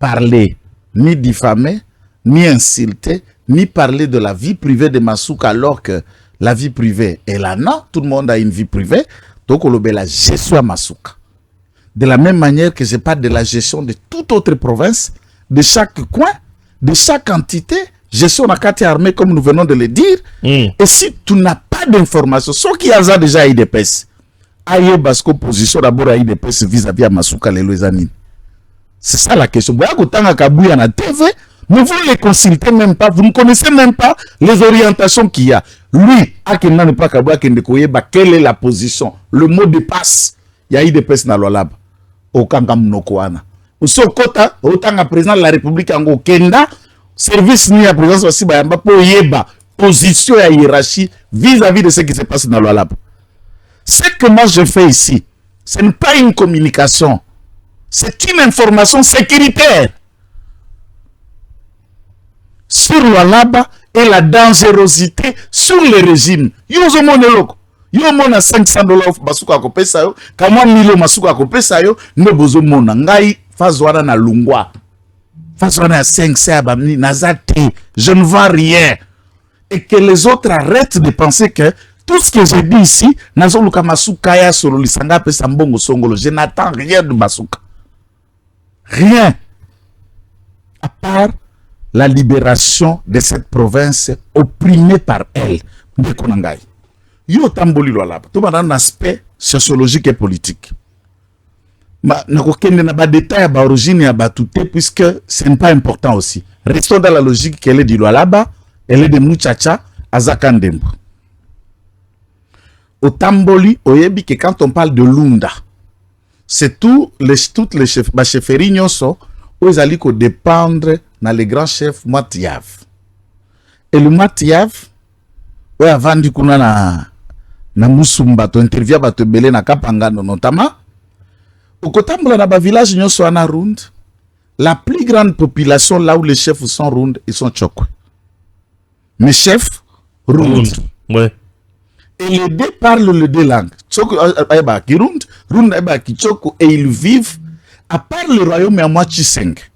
parler ni diffamer, ni insulter, ni parler de la vie privée de Masuka alors que la vie privée est là. Non, tout le monde a une vie privée. Donc, on la gestion à Masuka. De la même manière que je parle de la gestion de toute autre province, de chaque coin, de chaque entité, gestion à carte armée, comme nous venons de le dire. Et si tu n'as pas d'informations, ce qui a déjà IDPS, aye basko position d'abord à IDPS vis-à-vis à Masuka lelo ezanini. C'est ça la question. Boya kotanga kabuya na TV, mais vous ne les consultez même pas, vous ne connaissez même pas les orientations qu'il y a. Lui, akenda ne pas kabuya kende koyeba quelle est la position, le mot de passe. Ya IDPS na lolaba. Okanga mnoko wana. Uso kota otanga président de la République ango kenda service ni ya présidence aussi bayamba po yeba position ya hiérarchie vis-à-vis de ce qui se passe dans lolaba. Ce que moi je fais ici, ce n'est pas une communication. C'est une information sécuritaire sur Lualaba et la dangerosité sur le régime. Yo mona 500 $ basuka akopesa yo, kamwa milo masuka akopesa yo, ne bozo mona ngai fazwana na lungwa. Fazwana 500 abamni nazate, je ne vois rien. Et que les autres arrêtent de penser que tout ce que j'ai dit ici, nazoluka masuka ya solo lisanga pesa mbongo songolo, je n'attends rien de basuka. Rien, à part la libération de cette province opprimée par elle. Yo tamboli Lualaba, tout un aspect sociologique et politique. Ma nakokende na ba détail ba origine ya batouté puisque ce n'est pas important aussi. Restons dans la logique qu'elle est du Lualaba, elle est de Muchacha à Zakandembo. Au tamboli, oyebi que quand on parle de Lunda, c'est toutes les chefs, ma chefferie nyonso, où ils allaient dépendre dans les grands chefs Matiav. Et le Matiav, ouais, avant du coup, na Musumba, to interview bato belé na Kapangano notamment, au Kotambola na ba village nyonso ana Rund, la plus grande population là où les chefs sont Rund, ils sont Tchokwe. Mes chefs, Rund. Ouais. Et les deux parlent les deux langues. Et ils vivent à part le royaume à Moachi 5.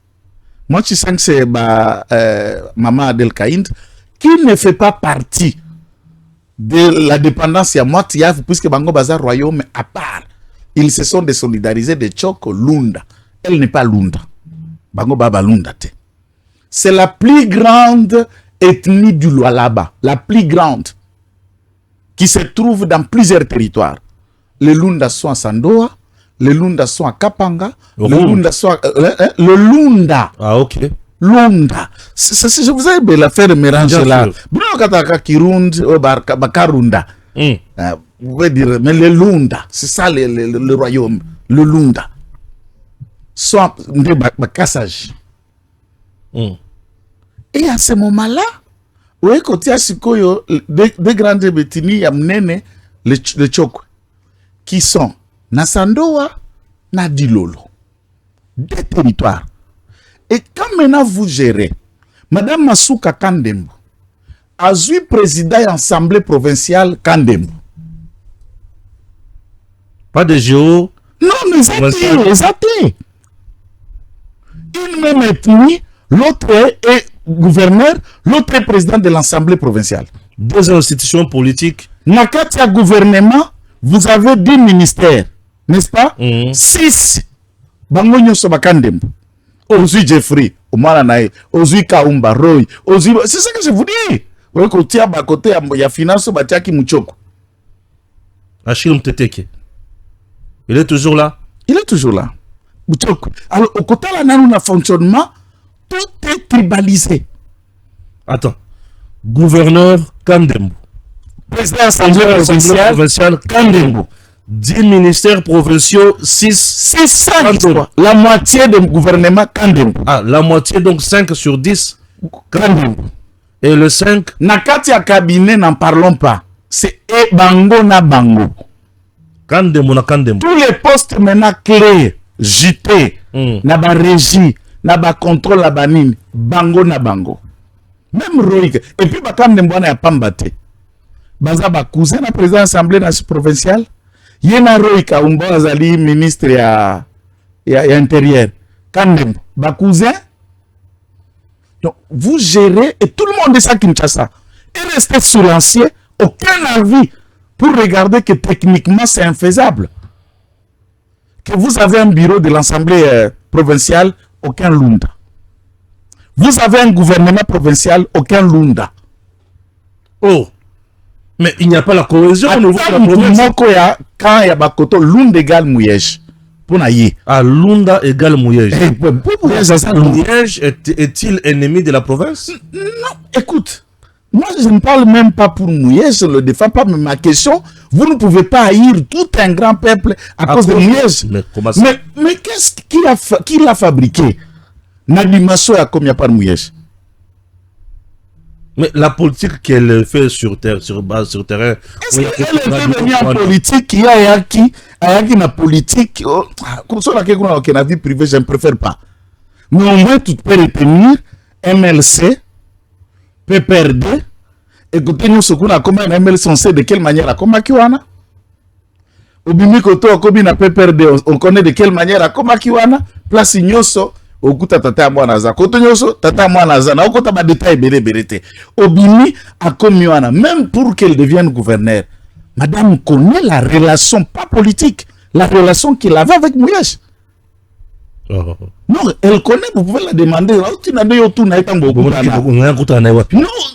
Moachi 5, c'est Maman Adel Kaïnd, qui ne fait pas partie de la dépendance à Moachi, puisque Bango Bazar royaume à part. Ils se sont désolidarisés de Tchoko Lunda. Elle n'est pas Lunda. Bango Baba Lunda. C'est la plus grande ethnie du Lualaba. La plus grande. Qui se trouvent dans plusieurs territoires. Les Lunda sont à Sandoa, les Lunda sont à Kapanga, les Lunda sont à, le Lunda. Ah, ok. Lunda. Je vous ai la faire mélanger là. Bruno Kataka Kirund, Bakarunda. Vous pouvez dire, mais le Lunda, c'est ça le royaume. Le Lunda. Sont de Bakassage. Et à ce moment-là, oui, côté Asikoyo, des grandes bétini, y a mnene les Tchokwe, qui sont Nasandoa, Nadilolo, des territoires. Et quand maintenant vous gérez, Madame Masuka Kandembo, a eu président de l'Assemblée provinciale Kandembo. Pas de géo. Non, mais ça une même ethnie, l'autre est gouverneur, l'autre est président de l'Assemblée provinciale. Deux institutions politiques. Nakatia gouvernement, vous avez 10 ministères, n'est-ce pas? 6. Bangonyo Sobakandem. Ozui Jeffrey, Omalanae, Ozui Kaumba, Roy, Ozui. C'est ça que je vous dis. Vous voyez, à côté, il y a finance, Batiaki Mouchoko. Achille Mteteke. Il est toujours là? Il est toujours là. Mouchoko. Alors, au côté, là, nous, un fonctionnement. Tout est tribalisé. Attends. Gouverneur Kandembo. Président de l'Assemblée provinciale Kandembo. 10 ministères provinciaux, 6. 5. La moitié du gouvernement Kandembo. Ah, la moitié, donc 5 sur 10. Kandembo. Et le 5. Nakatia cabinet, n'en parlons pas. C'est Ebango na Bango. Kandembo na Kandembo. Tous les postes maintenant clés, JT, na ba régie, na ba contrôle la banine, Bango na Bango. Même Roïk. Et puis Kandembo na Pambate. Baza ba cousin na président de l'Assemblée provinciale. Yena Roïk Aumbo azali ministre ya intérieur. Kandembo. Ba cousin. Donc, vous gérez, et tout le monde est ça Kinshasa. Et restez sur l'ancien, aucun avis pour regarder que techniquement c'est infaisable. Que vous avez un bureau de l'Assemblée provinciale, aucun Lunda. Vous avez un gouvernement provincial, aucun Lunda. Oh, Mais il n'y a pas la cohésion au niveau de la province. Quand il y a Bakoto, Lund égale Mouyej. Pour naïe. Ah, Lunda égale Mouyej. Mouyej est-il ennemi de la province? Non, écoute. Moi, je ne parle même pas pour Mouyej, je ne le défends pas, mais ma question, vous ne pouvez pas haïr tout un grand peuple à cause de Mouyej. Mais qu'est-ce qui l'a fabriqué? Nadimasso a combien par Mouyej? Mais la politique qu'elle fait sur terrain. Est-ce qu'elle est venue en politique qui a une politique comme ça, la vie privée, je ne préfère pas. Mais au moins, tu peux retenir MLC, PPRD. Écoutez, nous, ce qu'on a comme un MLC, on sait de quelle manière la Komakiwana. Au Bimikoto, comme une PPRD, on connaît de quelle manière la Komakiwana. Place Ignoso. Okuta tata mwanaza kotonyoso tata mwanaza na okota ba détail berete obimi a komiwana même pour qu'elle devienne gouverneur. Madame connaît la relation pas politique, la relation qu'il avait avec Mouyej. Non, elle connaît, vous pouvez la demander. Tu n'as pas tout n'a pas beaucoup. Non,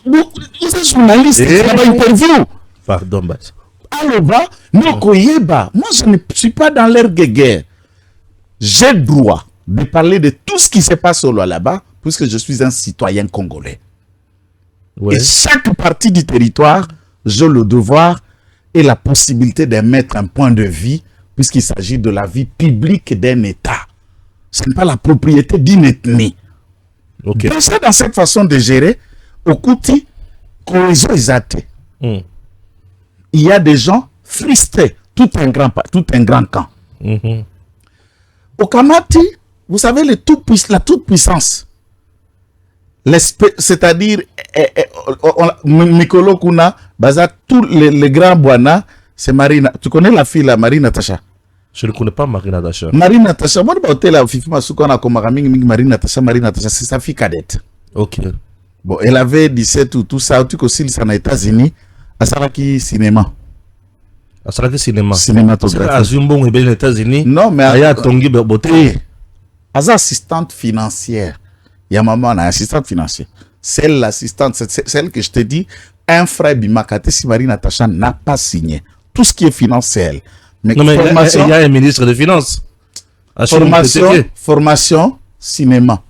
vous êtes journaliste, c'est pas interview. Pardon, alors bah, non koyeba, moi je ne suis pas dans l'ère de guerre. J'ai droit de parler de tout ce qui se passe au là-bas, puisque je suis un citoyen congolais. Ouais. Et chaque partie du territoire, j'ai le devoir et la possibilité de mettre un point de vue, puisqu'il s'agit de la vie publique d'un État. Ce n'est pas la propriété d'une ethnie. Okay. Dans cette façon de gérer, au Kouti, cohésion exacte. Il y a des gens frustrés, tout un grand camp. Au Kamati, vous savez, la toute-puissance, c'est-à-dire, Mikolo Kuna, Baza, tous les grands Bwana, c'est Marina. Tu connais la fille, là, Marie Natacha? Je ne connais pas Marie Natacha. Marie Natacha, moi, Marie Natacha, c'est sa fille cadette. Ok. Bon, elle avait 17 ou tout ça, tout aussi, ça aux États-Unis, à Saraki Cinéma. Cinématographie. Aux États-Unis. Non, mais Aya Tongi Boté. As assistante financière. Il y a maman, assistante financière. Celle l'assistante, c'est celle que je te dis, un frère Bimakate Simari Natacha n'a pas signé. Tout ce qui est financier. Mais non, mais il y a un ministre des Finances. Formation, cinéma.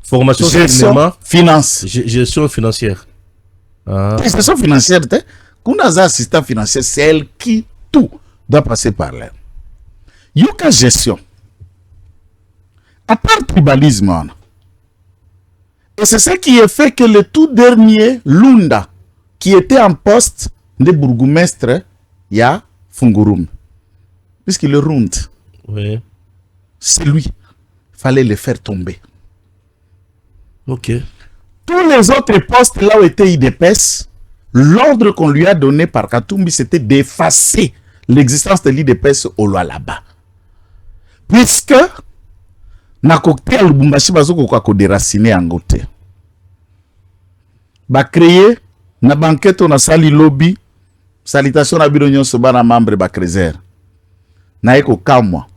Formation, cinéma. Finance. Gestion financière. Gestion financière, quand on a assistant financier, c'est elle qui tout doit passer par là. Yoka gestion. À part tribalisme, et c'est ça qui a fait que le tout dernier Lunda, qui était en poste de bourgmestre, il y a Fungurum. Puisqu'il le Rund, oui. C'est lui. Il fallait le faire tomber. Ok. Tous les autres postes là où était IDPS, l'ordre qu'on lui a donné par Katumbi, c'était d'effacer l'existence de l'IDPS au loi là-bas. Puisque na cocktail Lubumbashi bazoko kwa ko déraciner angote. Ba créer na banquette on a sali lobby salutation na biro nyonso bana membre ba Crézer. Na eko kamwa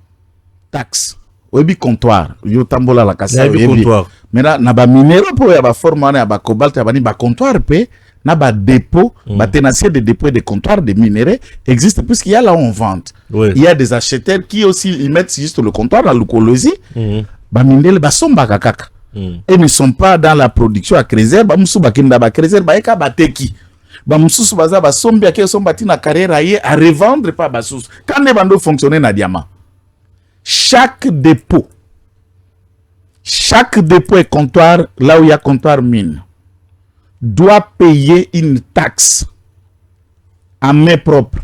taxe obi comptoir yo tambola la kasa obi. Maintenant na ba minéraux po ya ba forme na ba cobalt ya bani ba comptoir pe na ba dépôt ba tenancier de dépôt et de comptoir de minéraux existe puisqu'il y a là on vend. Oui. Il y a des acheteurs qui aussi ils mettent juste le comptoir dans l'Ukolosi. Bamindele basomba kakaka. Et ne sont pas dans la production à Crézer, bamusu bakinda ba Crézer baeka bateki. Bamusu baza basombi ake sombati na carrière à revendre pas basus. Quand les bandos fonctionner na diamant. Chaque dépôt et comptoir là où il y a comptoir mine doit payer une taxe à main propre.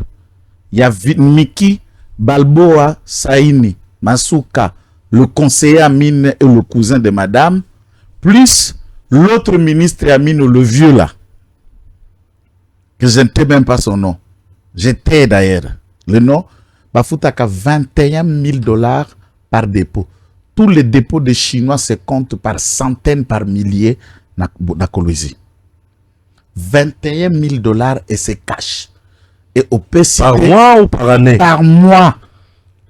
Il y a Miki, Balboa, Saini, Masuka, le conseiller à mine et le cousin de madame, plus l'autre ministre à mine, le vieux là, que je ne sais même pas son nom. J'étais d'ailleurs. Le nom, Bafoutaka, $21,000 par dépôt. Tous les dépôts de Chinois se comptent par centaines, par milliers dans Colosie. $21,000 et c'est cash. Et au PCP. Par mois ou par année? Par mois.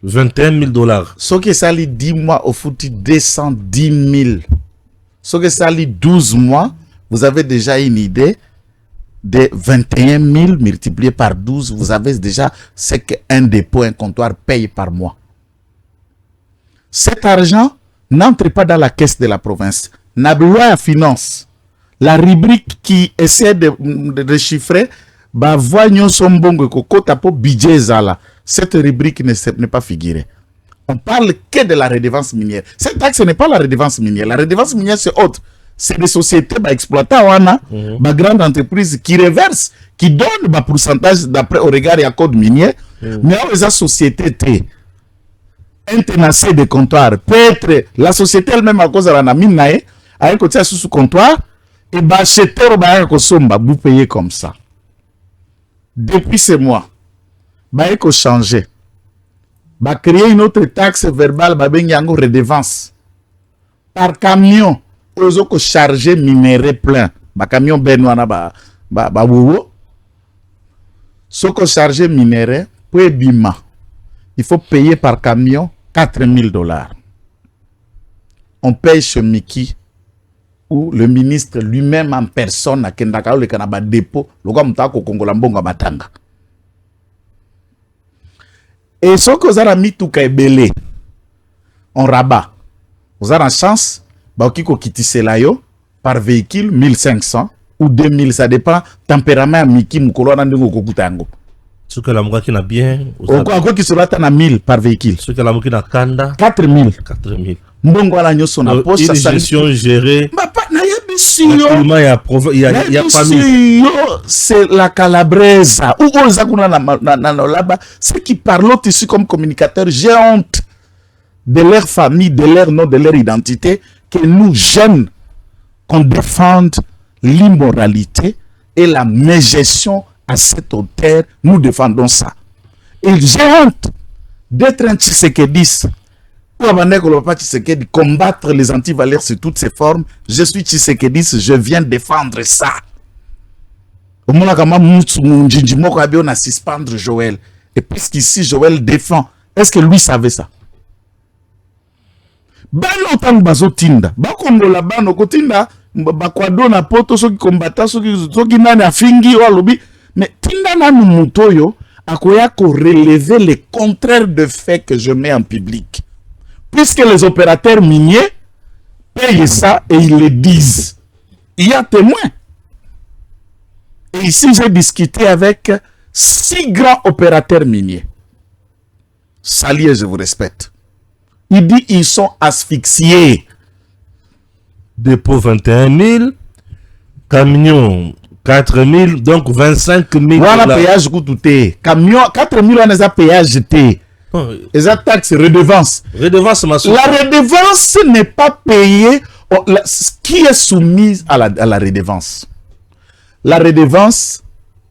$21,000. Ce qui s'allie 10 mois au foutu 210 000. Ce qui s'allie 12 mois, vous avez déjà une idée. de 21 000 multiplié par 12, vous avez déjà ce qu'un dépôt, un comptoir paye par mois. Cet argent n'entre pas dans la caisse de la province. La loi finance, la rubrique qui essaie de déchiffrer, bah voyons son bon kota pour budget zala. Cette rubrique n'est pas figurée. On parle que de la redevance minière. Cette taxe n'est pas la redevance minière. La redevance minière c'est autre. C'est des sociétés exploitants, des grandes entreprises qui reversent, qui donnent des pourcentages d'après au regard du code minier. Mais les sociétés un tenancier de comptoir peut être la société elle-même à cause de la mine à un côté sous comptoir et acheter vous payez comme ça. Depuis ce mois, il faut changer. Créer une autre taxe verbale, redevance. Par camion, ils ont chargé minerai plein. Camion Benoît ce qu'on chargé minerai, pour bima. Il faut payer par camion $4,000. On paye chez Mickey où le ministre lui-même en personne a Kendaka le Kanaba dépôt, le Gamtako Kongolambonga Batanga. Et ce que vous avez mis tout belé, on rabat. Vous avez une chance, Baukiko Kitisselayo, par véhicule 1500 ou 2000, ça dépend, tempérament Miki Mukolo Nandingo Kokutango. Ce que la qui n'a bien. Quoi qui sera à 1000 par véhicule. Ce que la qui n'a kanda. 4000. 4000. Mbongo la nyoso na poste ça. Une gestion gérée. Il y a famille. C'est la Calabresa. Ou là-bas. Ceux qui parlent ici comme communicateurs, j'ai honte de leur famille, de leur nom, de leur identité, que nous jeunes, qu'on défende l'immoralité et la mégestion à cette hauteur, nous défendons ça. Et j'ai honte d'être un Tshisekedi. Combattre les antivaleurs sous toutes ses formes. Je suis Tshisekedi, je viens défendre ça. On a suspendre Joël. Et puisqu'ici Joël défend, est-ce que lui savait ça? Mais tinda na mutoyo akoya ko relever les contraires de faits que je mets en public. Puisque les opérateurs miniers payent ça et ils le disent. Il y a témoins. Et ici, j'ai discuté avec 6 grands opérateurs miniers. Salier, je vous respecte. Il dit ils sont asphyxiés. Dépôt 21 000, camion 4 000, donc 25 000. Voilà péage goûté. Camion 4 000, on a péage T. Les taxes, redevance. La redevance n'est pas payée. Qui est soumise à la redevance? La redevance,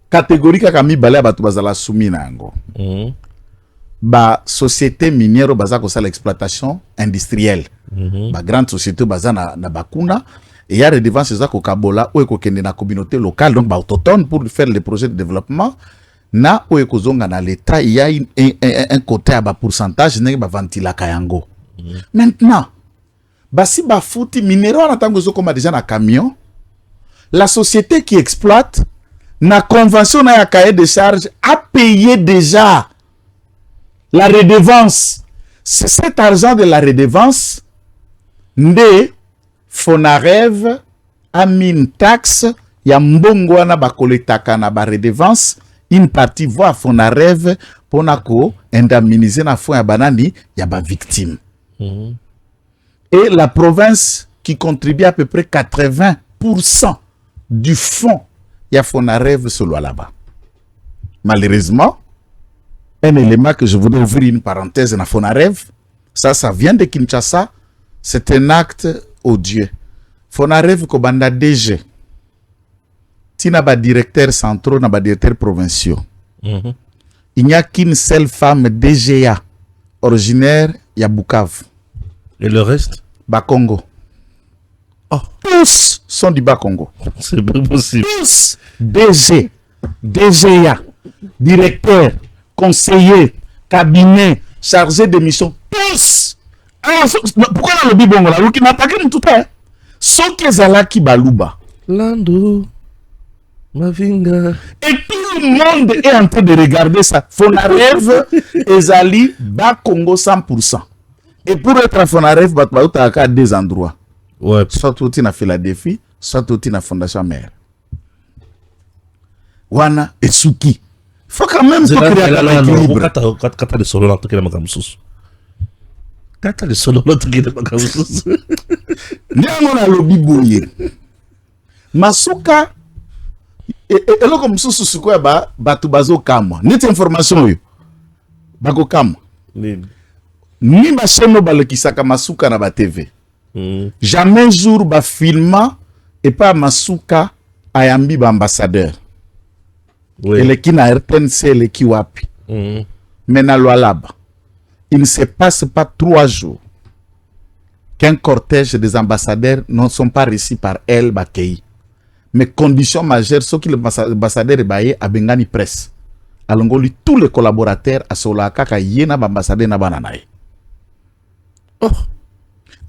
catégorique à Kami Balé Batubazala soumise nango. Société minière bazako sa l'exploitation industrielle. Grande société bazana na bakuna. Et il y a redevance zako kabola ou ekokende na communauté locale donc autochtone pour faire les projets de développement. Na ou ekozonga na l'état, il y a un côté à pourcentage n'est pas ventila kayango. Maintenant, si ba fouti minéraux en tant que comme déjà na camion, la société qui exploite na convention na cahier de charge a payé déjà la redevance. C'est cet argent de la redevance de Fonarev a mis une taxe ya mbongo na ba koletaka na ba redevance. Une partie voit Fonarev pour indemniser na fonds ya banani ya ba victime. Et la province qui contribue à peu près 80% du fonds ya Fonarev solo là-bas. Malheureusement, un élément que je voudrais ouvrir une parenthèse na Fonarev, ça vient de Kinshasa, c'est un acte odieux. Fonarev kobanda DG. Tina ba directeur centraux, na ba directeur provinciaux. Il n'y a qu'une seule femme DGA originaire ya Bukavu. Et le reste? Bakongo. Oh. Tous sont du Bas-Congo. C'est pas possible. Tous DG, DGA, directeur, conseiller, cabinet, chargé de mission. Tous. Pourquoi on a le bibongo là? Qui n'a pas tout à. Sauf que Zalaki Baluba. Lando. Mavinga. Et tout le monde est en train de regarder ça. Fonaref, Ezali, bas Congo 100%. Et pour être à Fonaref, tu as deux endroits. Ouais. Soit tu es à Philadelphie, soit tu es à Fondation Mère. Wana et Suki. Faut quand même que tu aies un équilibre. Kata de solo, tu es makamsus. Kata de solo, tu es makamsus. Néanmoins, on a lobby bouillé. Masuka. Et là, comme ça, c'est quoi, tu bazo kamwa. Net information, yo. Bako kamwa. Ni ba chaîne ba kisaka Masuka na ba TV. Jamais jour ba filma et pas Masuka ayambi ba ambassadeur. Oui. Et le qui na RTNC le qui wapi. Mais na Lualaba, il ne se passe pas 3 jours qu'un cortège des ambassadeurs ne sont pas reçus par elle Bakei. Mais condition majeure, ce que l'ambassadeur est baillé à Bengani Presse. Alongoli tous les collaborateurs à Solaka Kayena ambassadeur na bananaï. Oh.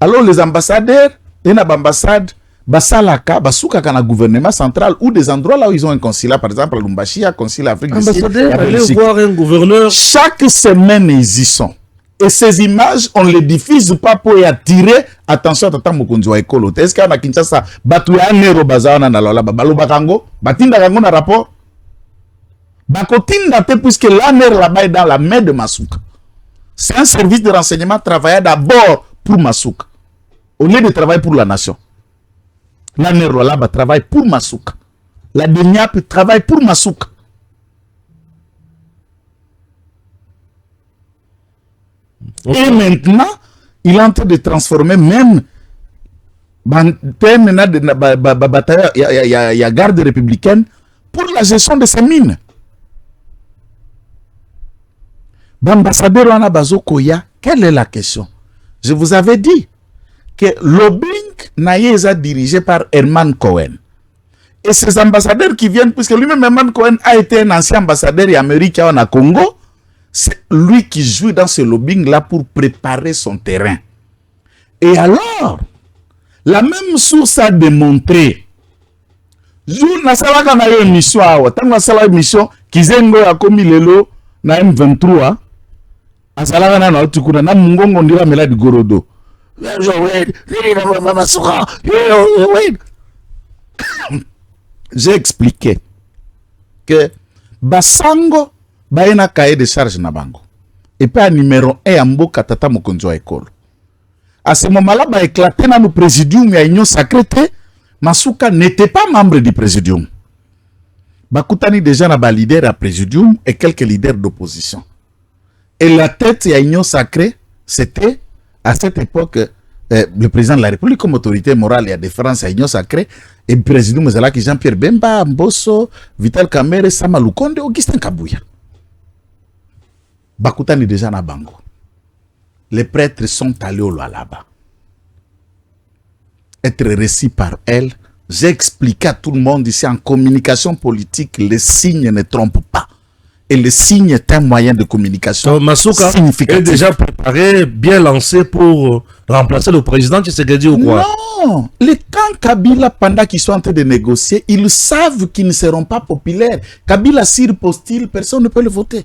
Alors les ambassadeurs, et na ambassade, basalaka, basuka kana gouvernement central ou des endroits là où ils ont un consulat, par exemple à Lumbashi, un consulat Afrique du Sud. Ambassadeur, allez voir un gouverneur. Chaque semaine ils y sont. Et ces images, on ne les diffuse pas pour y attirer attention à Tata Mokonzi wa Ekolo. Est-ce qu'il y a Kinshasa, batu ya nero bazawana na lola babalo bakango, batinda kango na rapport. Bakotinda te puisque la nero là-bas est dans la main de Masuka. C'est un service de renseignement travaillé d'abord pour Masuka. Au lieu de travailler pour la nation. La nero là-bas travaille pour Masuka. La DENIAP travaille pour Masuka. Okay. Et maintenant, il est en train de transformer même il y a garde républicaine pour la gestion de ces mines. Ambassadeur Wana Bazokoya, quelle est la question? Je vous avais dit que lobbying n'est pas dirigé par Herman Cohen. Et ces ambassadeurs qui viennent, puisque lui-même Herman Cohen a été un ancien ambassadeur américain en Congo, c'est lui qui joue dans ce lobbying-là pour préparer son terrain. Et alors, la même source a démontré, jour na salaka na yo émission awa, tant na sala émission, Kizengo ya komi lelo na M23, a salaka na otukuna na mungongo ndira Meladi Gorodo. J'ai expliqué que Basango baena cahier de charge na bango. Et puis à numéro 1 à Mboka Tata Mokonzi wa Ekolo. À ce moment-là, bah éclaté dans le présidium et Union Sacrée, Masuka n'était pas membre du présidium. Bakutani déjà na ba leader à présidium et quelques leaders d'opposition. Et la tête de Union Sacrée, c'était à cette époque le président de la République comme autorité morale et à défense à Union Sacrée et le président Mzalaki Jean-Pierre Bemba, Mbosso, Vital Kamerhe, Sama Lukonde, Augustin Kabuya. Bakutani déjà na bango. Les prêtres sont allés au là-bas. Être reçus par elle. J'ai expliqué à tout le monde ici en communication politique, les signes ne trompent pas. Et le signe est un moyen de communication Masuka est déjà préparé, bien lancé pour remplacer le président Tshisekedi ou quoi? Non, les camps Kabila, pendant qu'ils sont en train de négocier, ils savent qu'ils ne seront pas populaires. Kabila, s'il postule, personne ne peut le voter.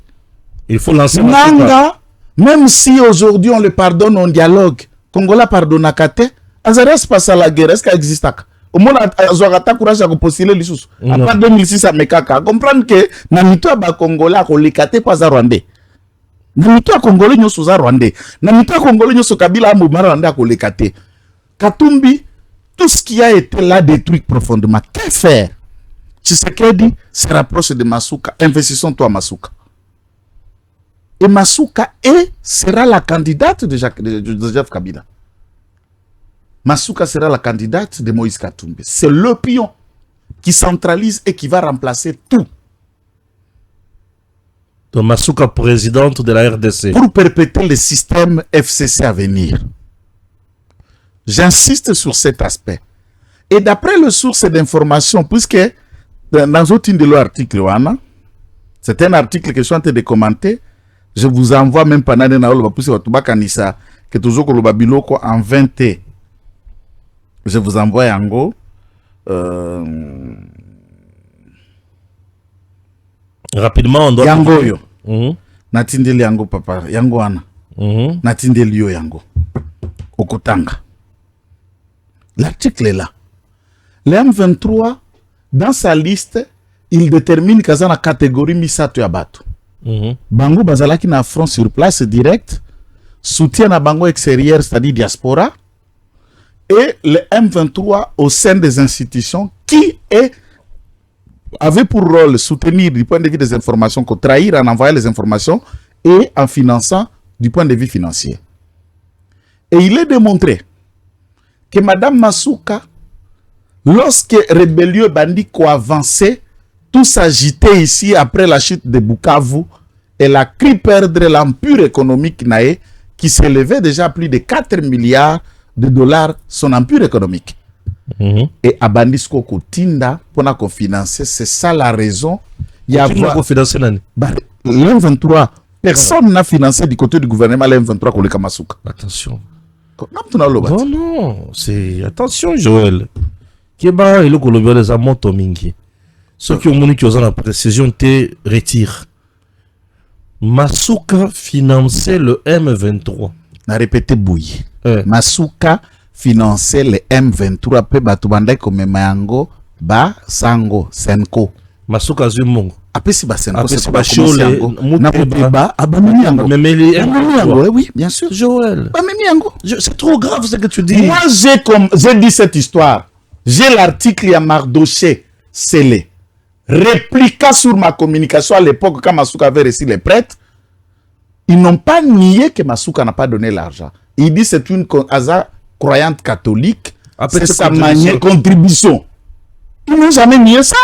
Il faut lancer Nanga, même si aujourd'hui on le pardonne en dialogue, Congola pardonne à Kate, Azares passe à la guerre, est-ce qu'elle existe? Au moins, Azorata courage à postuler les sous. À part 2006, à Mekaka, comprendre que Namito ba Congola, qu'on les Kate pas à Rwandais. Namito a Congolais, nous sommes à Rwandais. Namito a Congolais, nous sommes Kabila, Moumara, Rwandais, à les Kate. Katumbi, tout ce qui a été là détruit profondément. Que faire? Tshisekedi se rapproche de Masuka. Investissons-toi, Masuka. Et Masuka sera la candidate de Joseph Kabila. Masuka sera la candidate de Moïse Katumbi. C'est le pion qui centralise et qui va remplacer tout. Donc Masuka, présidente de la RDC. Pour perpétuer le système FCC à venir. J'insiste sur cet aspect. Et d'après le source d'information, puisque dans aucun de leurs articles, c'est un article que je suis en train de commenter, je vous envoie même pendant que toujours que le Babiloko en 20. Je vous envoie en gros Rapidement, on doit... Yango yo. Natindeli yango papa. Yango wana. Natindeli yo yango. Okotanga. L'article est là. Le M23, dans sa liste, il détermine qu'il y a une catégorie Misato Yabato. Bango bazalaki na front sur place direct, soutien à Bango extérieur, c'est-à-dire diaspora, et le M23 au sein des institutions qui avait pour rôle soutenir du point de vue des informations, trahir en envoyant les informations et en finançant du point de vue financier. Et il est démontré que Madame Masuka, lorsque rébellion bandit a avancé, tout s'agitait ici après la chute de Bukavu, elle a cru perdre l'empire économique naé qui s'élevait déjà à plus de 4 milliards de dollars, son empire économique. Et à Bandisco Tinda pour financer, c'est ça la raison. Il y a l'M23, personne n'a financé du côté du gouvernement l'M23 pour le Kamasuka. Attention. Non, non, c'est... Attention, Joël. Keba et le Colombien les amants Tomingi. Ceux qui ont montré qu'ils ont la précision te retirent. Masuka finançait le M23. On a répété bouillie. Masuka finançait le M23. Pe batubandai comme Mayango, Ba, Sango, Senko. Masuka Zumongo. Après si Senko, c'est pas chaud. N'a Abamimiango. Oui, bien sûr. Joël. Abamimiango. C'est trop grave ce que tu dis. Moi, j'ai dit cette histoire. J'ai l'article à Mardoché scellé. Répliqua sur ma communication à l'époque quand Masuka avait reçu les prêtres. Ils n'ont pas nié que Masuka n'a pas donné l'argent. Il dit c'est une croyante catholique. C'est sa manière contribution. Ils n'ont jamais nié ça.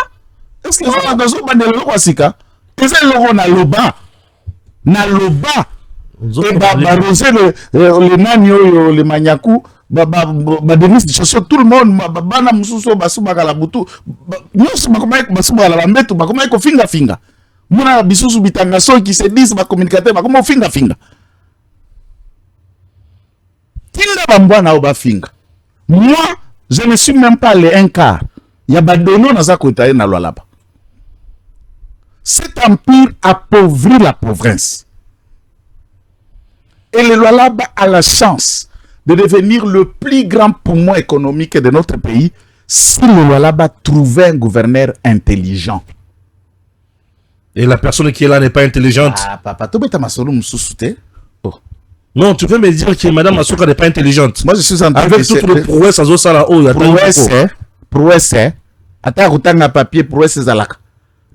Est-ce que les gens ont besoin de l'eau? Qu'est-ce que l'eau na loba? Na loba. Et barroser le nanyo, le maniakou. Denis tout le monde bana mususo basubaka la butu nyos bakoma basubaka la mbetu bakoma ko finga finga muna bisusu bitanga so qui se disent ba communicateur bakoma finga finga tinda bambwana au ba finga. Moi je ne suis même pas les un quart ya badono naza ko tailler na lwalaba. Cet empire appauvrit la province et le Lualaba a la chance de devenir le plus grand poumon économique de notre pays si le Lualaba trouvait un gouverneur intelligent. Et la personne qui est là n'est pas intelligente. Ah, papa, tu peux m'assurer que non, tu veux me dire que Madame Masuka n'est pas intelligente. Moi, je suis en train avec toute le prouesse à Zosala. Prouesse, attends, retang à papier, prouesse zalaka.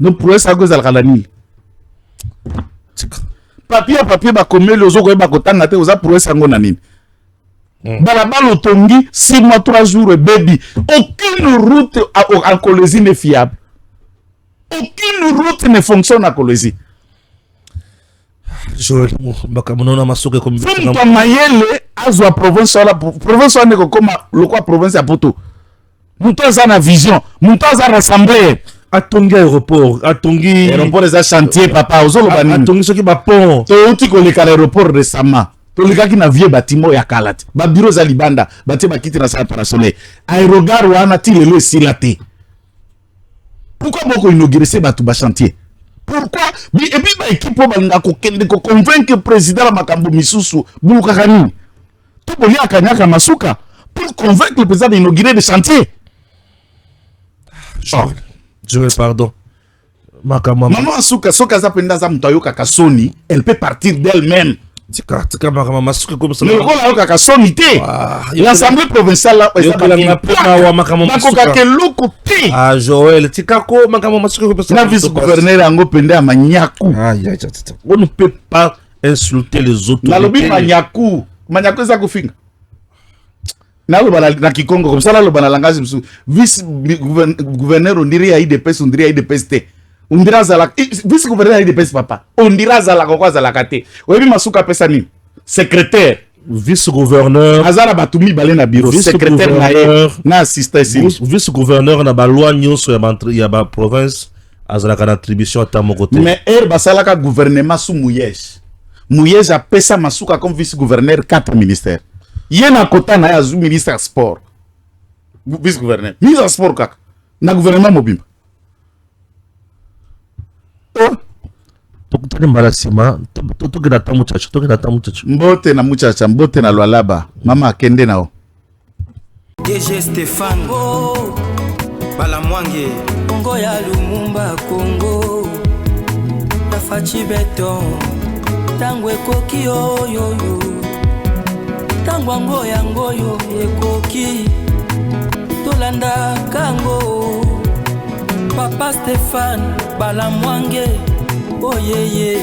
Non, prouesse à gauche zalaka la nuit. Papier, bah, comme les autres, bah, kotanga te, osa prouesse à ngonanine. Balabal Otongi, 6 mois, 3 jours, baby. Aucune route en Colosie n'est fiable. Aucune route ne fonctionne à Colosie. Joël, Bakamouna Masuka comme Fumta Mayele, Azwa province, n'est comme le quoi province à Poto. Moutoza na vision, Moutoza rassemblée. Atongi aéroport, Atongi. Aéroport des chantiers, papa, Atongi ce qui va pont. Toti koleka l'aéroport récemment. Tolikaki na vieux bâtiment ya kalate ba bureau za libanda batie bakiti na sa parasole aérogare wana ti lelo esilate. Pourquoi boko inaugurer ces batu ba chantier? Pourquoi et puis ba équipe balinga ko kende ko convaincre président la makambo misusu buluka kani to boli akanyaka Masuka pour convaincre le président d'inaugurer des chantiers. Joël, pardon. Maman Masuka soka za penda za mutayoka kasoni, elle peut partir d'elle-même. L'Assemblée provinciale ah Joël, on ne peut pas insulter les autorités. Vice-gouverneur, on dirait IDPS, on dirait IDPS. On dira Zalak, vice-gouverneur de PS papa. On dira Zalak, quoi Zalakate. Oui, Masuka Pesani, secrétaire. Vice-gouverneur. Azara Batumi Balena bureau. Secrétaire na assistant ici. Vice-gouverneur na baloi nyonso ya ba province. Azala kana attribution à Tamokote. Mais Basalaka gouvernement sous Mouyej. Mouyej a pesa Masuka comme vice-gouverneur 4 ministères. Yena kota na ya ministre sport. Vice-gouverneur. Ministre sport kaka. Na gouvernement mobimba. tokutani mbala sima tokenda ta muchacho mbote na muchacha mbote na lwalaba mama akende nao DG Stéphane Balamwange Congo ya Lumumba Congo Tafachi beton Tangwe koki oyoyo Tangwa ngoyo ekoki Tolanda kango Papa Stéphane Balamwange Oh yeah yeah